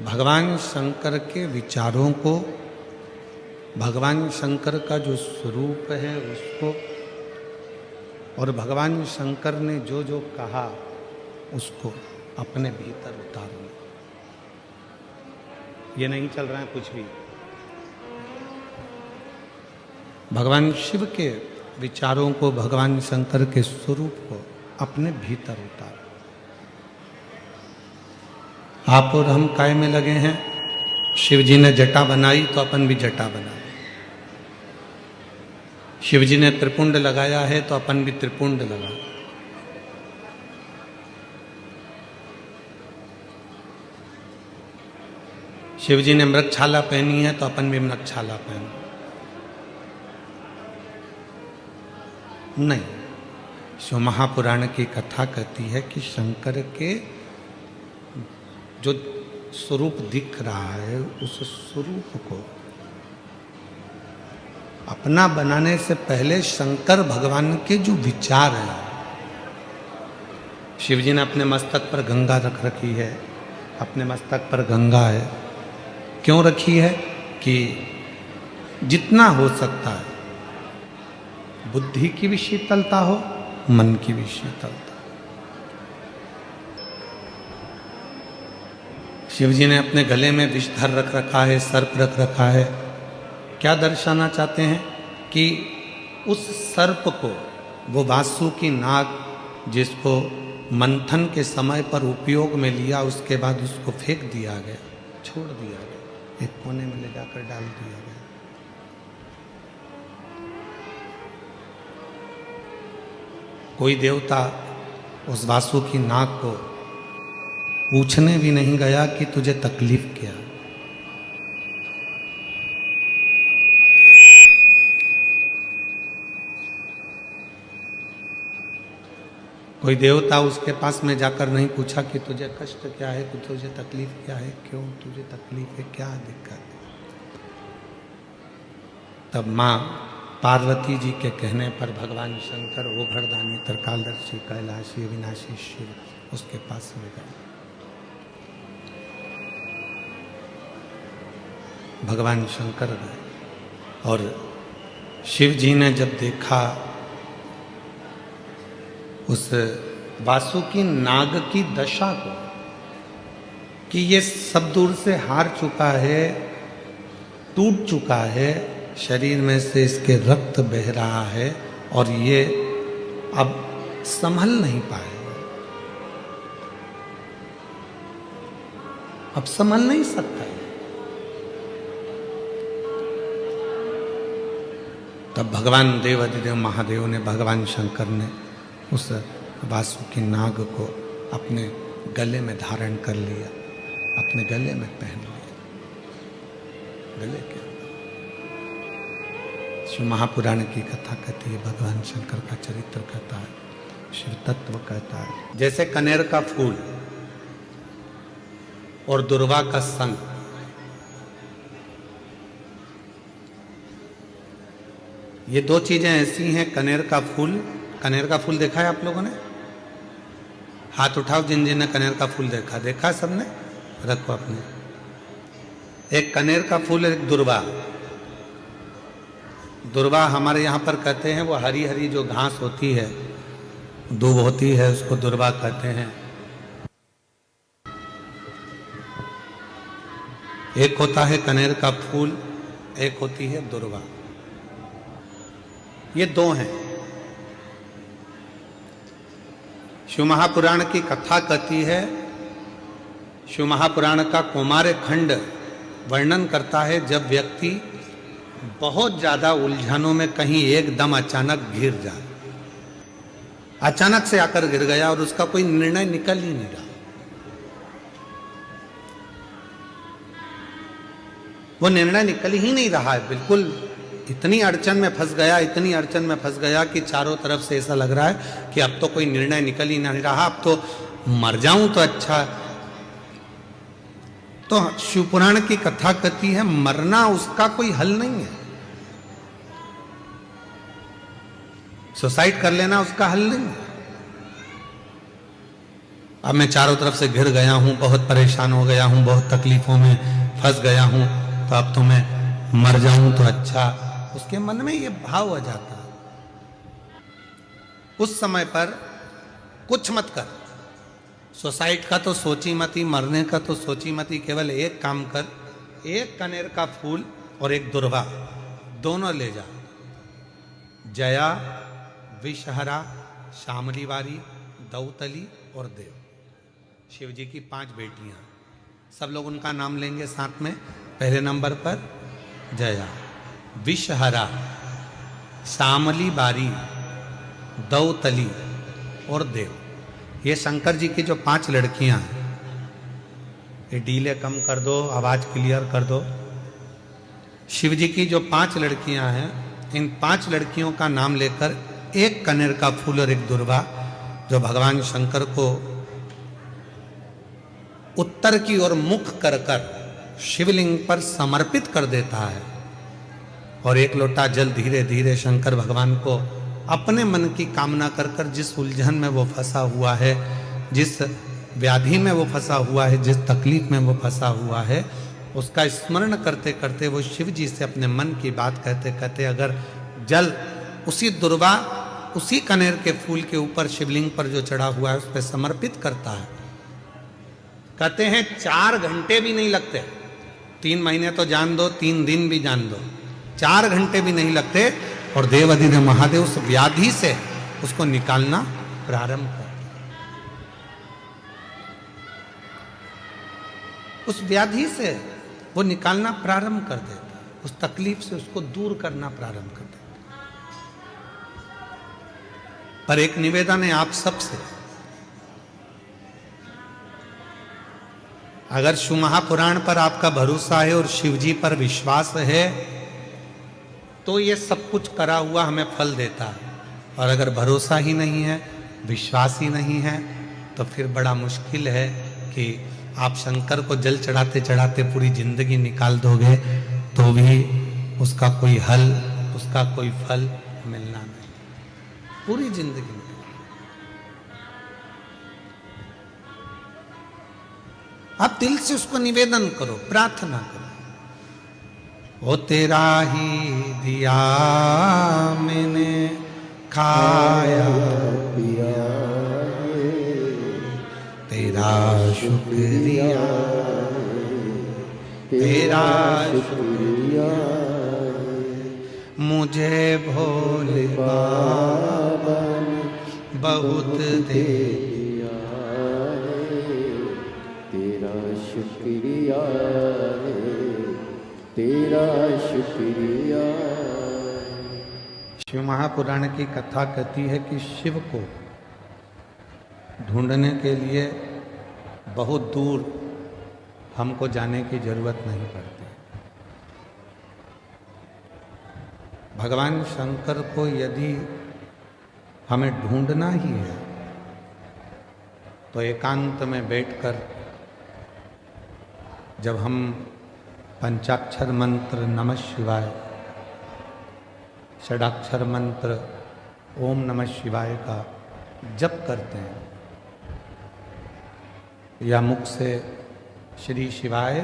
भगवान शंकर के विचारों को, भगवान शंकर का जो स्वरूप है उसको, और भगवान शंकर ने जो जो कहा उसको अपने भीतर उतारना। ये नहीं चल रहा है कुछ भी। भगवान शिव के विचारों को, भगवान शंकर के स्वरूप को अपने भीतर उतार। आप और हम काय में लगे हैं? शिव जी ने जटा बनाई तो अपन भी जटा बनाए, शिव जी ने त्रिपुंड लगाया है तो अपन भी त्रिपुंड लगा। शिव जी ने मृगछाला पहनी है तो अपन भी मृगछाला पहन। नहीं, शिव महापुराण की कथा कहती है कि शंकर के जो स्वरूप दिख रहा है उस स्वरूप को अपना बनाने से पहले शंकर भगवान के जो विचार हैं, शिव जी ने अपने मस्तक पर गंगा रख रखी है, अपने मस्तक पर गंगा है। क्यों रखी है? कि जितना हो सकता है बुद्धि की भी शीतलता हो, मन की भी शीतलता। शिव जी ने अपने गले में विषधर रख रखा है, सर्प रख रखा है। क्या दर्शाना चाहते हैं? कि उस सर्प को, वो वासुकी नाग जिसको मंथन के समय पर उपयोग में लिया, उसके बाद उसको फेंक दिया गया, छोड़ दिया गया, एक कोने में ले जाकर डाल दिया गया। कोई देवता उस वासुकी नाग को पूछने भी नहीं गया कि तुझे तकलीफ क्या। कोई देवता उसके पास में जाकर नहीं पूछा कि तुझे कष्ट क्या है, कि तुझे तकलीफ क्या है, क्यों तुझे तकलीफ है, क्या दिक्कत है। तब माँ पार्वती जी के कहने पर भगवान शंकर, ओघड़दानी, त्रिकालदर्शी, कैलाशी, अविनाशी शिव उसके पास में गए। भगवान शंकर गए और शिव जी ने जब देखा उस वासुकी नाग की दशा को कि ये सब दूर से हार चुका है, टूट चुका है, शरीर में से इसके रक्त बह रहा है और ये अब संभल नहीं पाएगा, अब संभल नहीं सकता है। तब भगवान देवाधिदेव महादेव ने, भगवान शंकर ने उस वासुकी नाग को अपने गले में धारण कर लिया, अपने गले में पहन लिया। गले के अंदर शिव महापुराण की कथा कहती है, भगवान शंकर का चरित्र कहता है, शिव तत्व कहता है। जैसे कनेर का फूल और दुर्वा का संग, ये दो चीजें ऐसी हैं। कनेर का फूल देखा है आप लोगों ने? हाथ उठाओ जिन जिन ने कनेर का फूल देखा। देखा सबने? रखो अपने। एक कनेर का फूल, एक दुर्वा। दुर्वा हमारे यहां पर कहते हैं वो हरी हरी जो घास होती है, दूब होती है, उसको दुर्वा कहते हैं। एक होता है कनेर का फूल, एक होती है दुर्वा। ये दो हैं। शिव महापुराण की कथा कहती है, शिव महापुराण का कौमार्य खंड वर्णन करता है, जब व्यक्ति बहुत ज्यादा उलझनों में कहीं एकदम अचानक घिर जाए, अचानक से आकर गिर गया और उसका कोई निर्णय निकल ही नहीं रहा, वो निर्णय निकल ही नहीं रहा है, बिल्कुल इतनी अड़चन में फंस गया, इतनी अड़चन में फंस गया कि चारों तरफ से ऐसा लग रहा है कि अब तो कोई निर्णय निकल ही नहीं रहा, अब तो मर जाऊं तो अच्छा। तो शिवपुराण की कथा कहती है, मरना उसका कोई हल नहीं है, सुसाइड कर लेना उसका हल नहीं है। अब मैं चारों तरफ से घिर गया हूं, बहुत परेशान हो गया हूं, बहुत तकलीफों में फंस गया हूं, तो अब तो मैं मर जाऊं तो अच्छा। उसके मन में ये भाव आ जाता है। उस समय पर कुछ मत कर, सुसाइड का तो सोची मत ही, मरने का तो सोची मत ही, केवल एक काम कर, एक कनेर का फूल और एक दुर्वा दोनों ले जा। जया, विषहरा, शामलीवारी, दौतली और देव, शिव जी की 5 बेटियां। सब लोग उनका नाम लेंगे साथ में। पहले नंबर पर जया, विषहरा, शामलीवारी, दौतली और देव। ये शंकर जी की जो 5 लड़कियां हैं, ये डीले कम कर दो, आवाज क्लियर कर दो। शिव जी की जो 5 लड़कियां हैं, इन 5 लड़कियों का नाम लेकर एक कनेर का फूल और एक दुर्वा, जो भगवान शंकर को उत्तर की ओर मुख कर कर शिवलिंग पर समर्पित कर देता है, और एक लोटा जल धीरे धीरे शंकर भगवान को अपने मन की कामना कर कर, जिस उलझन में वो फंसा हुआ है, जिस व्याधि में वो फंसा हुआ है, जिस तकलीफ में वो फंसा हुआ है, उसका स्मरण करते करते वो शिव जी से अपने मन की बात कहते कहते अगर जल उसी दुर्वा, उसी कनेर के फूल के ऊपर शिवलिंग पर जो चढ़ा हुआ है उस पर समर्पित करता है, कहते हैं 4 घंटे भी नहीं लगते। 3 महीने तो जान दो, 3 दिन भी जान दो, 4 घंटे भी नहीं लगते और देवाधिदेव महादेव उस व्याधि से उसको निकालना प्रारंभ कर, उस व्याधि से वो निकालना प्रारंभ कर देता, उस तकलीफ से उसको दूर करना प्रारंभ कर देता। पर एक निवेदन है आप सबसे, अगर शिव महापुराण पर आपका भरोसा है और शिव जी पर विश्वास है तो ये सब कुछ करा हुआ हमें फल देता है, और अगर भरोसा ही नहीं है, विश्वास ही नहीं है, तो फिर बड़ा मुश्किल है कि आप शंकर को जल चढ़ाते चढ़ाते पूरी जिंदगी निकाल दोगे तो भी उसका कोई हल, उसका कोई फल मिलना नहीं, पूरी जिंदगी में। आप दिल से उसको निवेदन करो, प्रार्थना करो, वो तेरा ही दिया मैंने खाया पिया, तेरा शुक्रिया, तेरा शुक्रिया, मुझे भोले बाबा ने बहुत दे दिया, तेरा शुक्रिया, तेरा शुक्रिया। शिव महापुराण की कथा कहती है कि शिव को ढूंढने के लिए बहुत दूर हमको जाने की जरूरत नहीं पड़ती। भगवान शंकर को यदि हमें ढूंढना ही है तो एकांत में बैठकर जब हम पंचाक्षर मंत्र नमः शिवाय, षडाक्षर मंत्र ओम नमः शिवाय का जप करते हैं या मुख से श्री शिवाय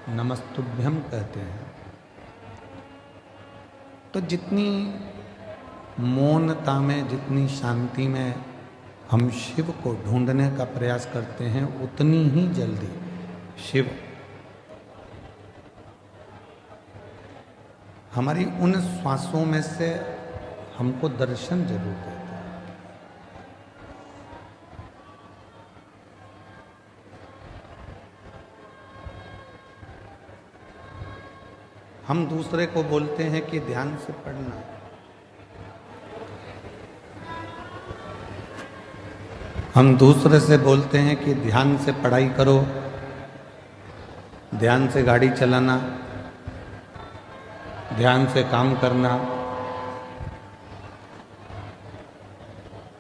नमस्तुभ्यम कहते हैं, तो जितनी मौनता में, जितनी शांति में हम शिव को ढूंढने का प्रयास करते हैं, उतनी ही जल्दी शिव हमारी उन श्वासों में से हमको दर्शन जरूर देता है। हम दूसरे को बोलते हैं कि ध्यान से पढ़ना, हम दूसरे से बोलते हैं कि ध्यान से पढ़ाई करो, ध्यान से गाड़ी चलाना, ध्यान से काम करना।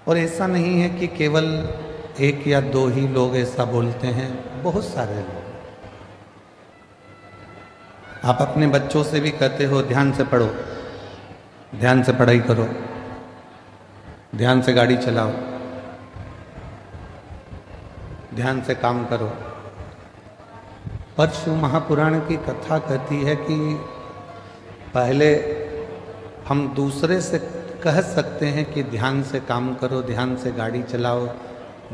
और ऐसा नहीं है कि केवल 1 या 2 ही लोग ऐसा बोलते हैं, बहुत सारे लोग। आप अपने बच्चों से भी कहते हो ध्यान से पढ़ो, ध्यान से पढ़ाई करो, ध्यान से गाड़ी चलाओ, ध्यान से काम करो। पर शिव महापुराण की कथा कहती है कि पहले हम दूसरे से कह सकते हैं कि ध्यान से काम करो, ध्यान से गाड़ी चलाओ,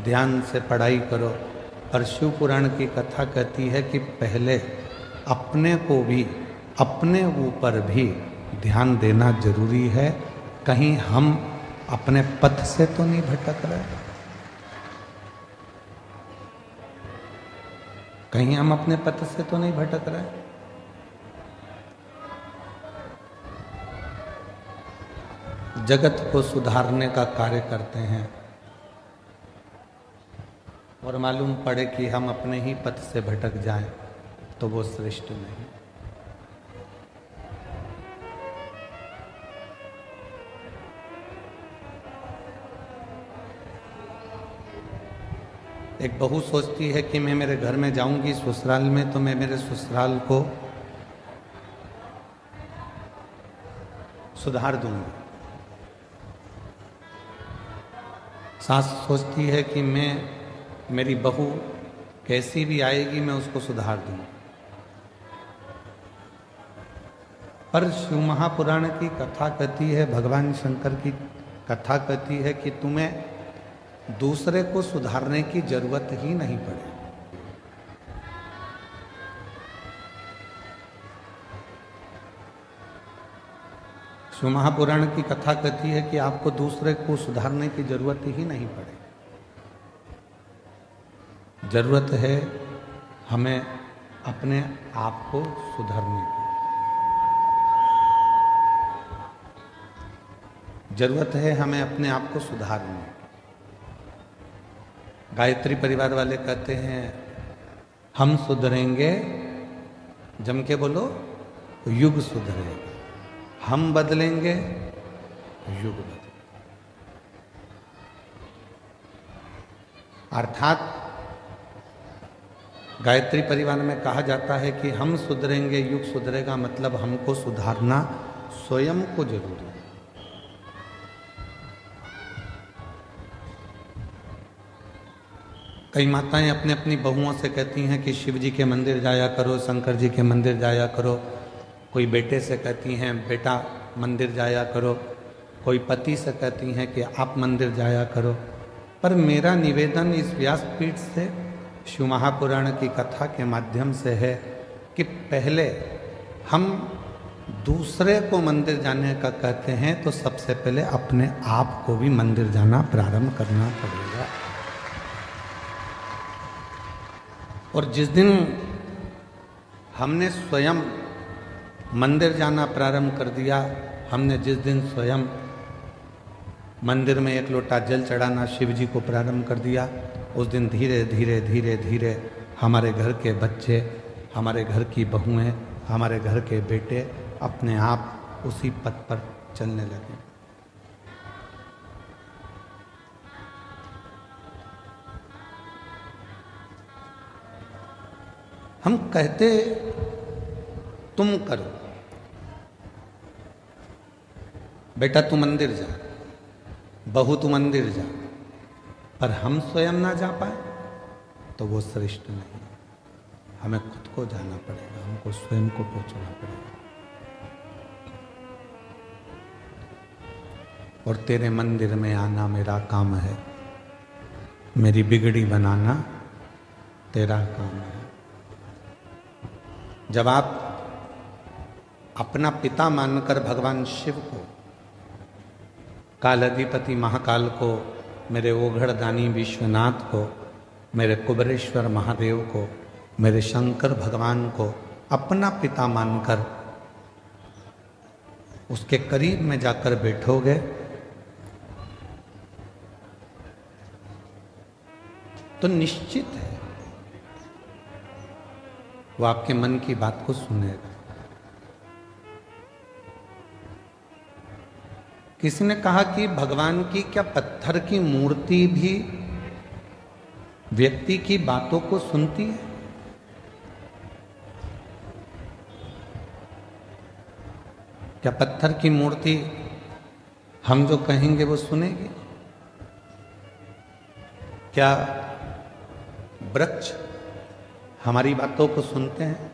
ध्यान से पढ़ाई करो, पर शिव पुराण की कथा कहती है कि पहले अपने को भी, अपने ऊपर भी ध्यान देना जरूरी है। कहीं हम अपने पथ से तो नहीं भटक रहे, कहीं हम अपने पथ से तो नहीं भटक रहे। जगत को सुधारने का कार्य करते हैं और मालूम पड़े कि हम अपने ही पथ से भटक जाएं तो वो श्रेष्ठ नहीं। एक बहू सोचती है कि मैं मेरे घर में जाऊंगी ससुराल में तो मैं मेरे ससुराल को सुधार दूंगी। सास सोचती है कि मैं मेरी बहू कैसी भी आएगी मैं उसको सुधार दूंगा। पर शिव महापुराण की कथा कहती है, भगवान शंकर की कथा कहती है कि तुम्हें दूसरे को सुधारने की जरूरत ही नहीं पड़े। शिव महापुराण की कथा कहती है कि आपको दूसरे को सुधारने की जरूरत ही नहीं पड़े। जरूरत है हमें अपने आप को सुधारने की। जरूरत है हमें अपने आप को सुधारने की। गायत्री परिवार वाले कहते हैं हम सुधरेंगे, जम के बोलो, युग सुधरेगा। हम बदलेंगे, युग बदलेगा। अर्थात गायत्री परिवार में कहा जाता है कि हम सुधरेंगे, युग सुधरेगा, मतलब हमको सुधारना स्वयं को जरूरी है। कई माताएं अपने अपनी बहुओं से कहती हैं कि शिव जी के मंदिर जाया करो, शंकर जी के मंदिर जाया करो। कोई बेटे से कहती हैं बेटा मंदिर जाया करो। कोई पति से कहती हैं कि आप मंदिर जाया करो। पर मेरा निवेदन इस व्यासपीठ से शिव महापुराण की कथा के माध्यम से है कि पहले हम दूसरे को मंदिर जाने का कहते हैं तो सबसे पहले अपने आप को भी मंदिर जाना प्रारंभ करना पड़ेगा। और जिस दिन हमने स्वयं मंदिर जाना प्रारंभ कर दिया, हमने जिस दिन स्वयं मंदिर में एक लोटा जल चढ़ाना शिव जी को प्रारंभ कर दिया, उस दिन धीरे धीरे धीरे धीरे हमारे घर के बच्चे, हमारे घर की बहुएं, हमारे घर के बेटे अपने आप उसी पथ पर चलने लगे। हम कहते तुम करो, बेटा तू मंदिर जा, बहू तू मंदिर जा, पर हम स्वयं ना जा पाए तो वो श्रेष्ठ नहीं। हमें खुद को जाना पड़ेगा, हमको स्वयं को पहुंचना पड़ेगा। और तेरे मंदिर में आना मेरा काम है, मेरी बिगड़ी बनाना तेरा काम है। जब आप अपना पिता मानकर भगवान शिव को, कालाधिपति महाकाल को, मेरे ओघड़दानी विश्वनाथ को, मेरे कुबरेश्वर महादेव को, मेरे शंकर भगवान को अपना पिता मानकर उसके करीब में जाकर बैठोगे तो निश्चित है वो आपके मन की बात को सुनेगा। किसी ने कहा कि भगवान की क्या पत्थर की मूर्ति भी व्यक्ति की बातों को सुनती है? क्या पत्थर की मूर्ति हम जो कहेंगे वो सुनेगी? क्या वृक्ष हमारी बातों को सुनते हैं?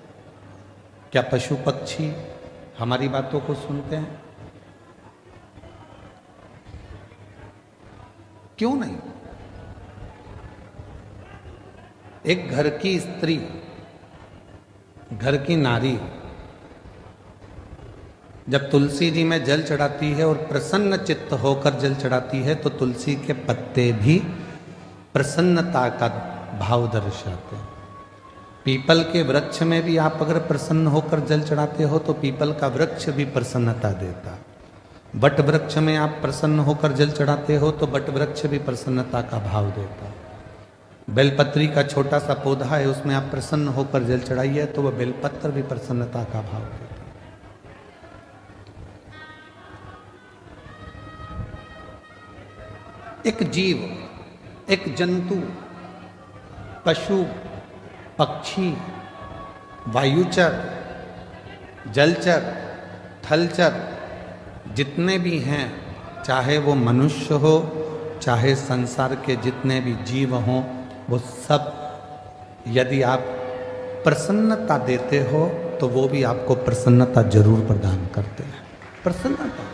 क्या पशु पक्षी हमारी बातों को सुनते हैं? क्यों नहीं? एक घर की स्त्री, घर की नारी जब तुलसी जी में जल चढ़ाती है और प्रसन्न चित्त होकर जल चढ़ाती है तो तुलसी के पत्ते भी प्रसन्नता का भाव दर्शाते हैं। पीपल के वृक्ष में भी आप अगर प्रसन्न होकर जल चढ़ाते हो तो पीपल का वृक्ष भी प्रसन्नता देता। बट वृक्ष में आप प्रसन्न होकर जल चढ़ाते हो तो बट वृक्ष भी प्रसन्नता का भाव देता। बेलपत्री का छोटा सा पौधा है, उसमें आप प्रसन्न होकर जल चढ़ाइए तो वह बेलपत्र भी प्रसन्नता का भाव देता। एक जीव, एक जंतु, पशु, पक्षी, वायुचर, जलचर, थलचर जितने भी हैं, चाहे वो मनुष्य हो, चाहे संसार के जितने भी जीव हों, वो सब यदि आप प्रसन्नता देते हो तो वो भी आपको प्रसन्नता जरूर प्रदान करते हैं। प्रसन्नता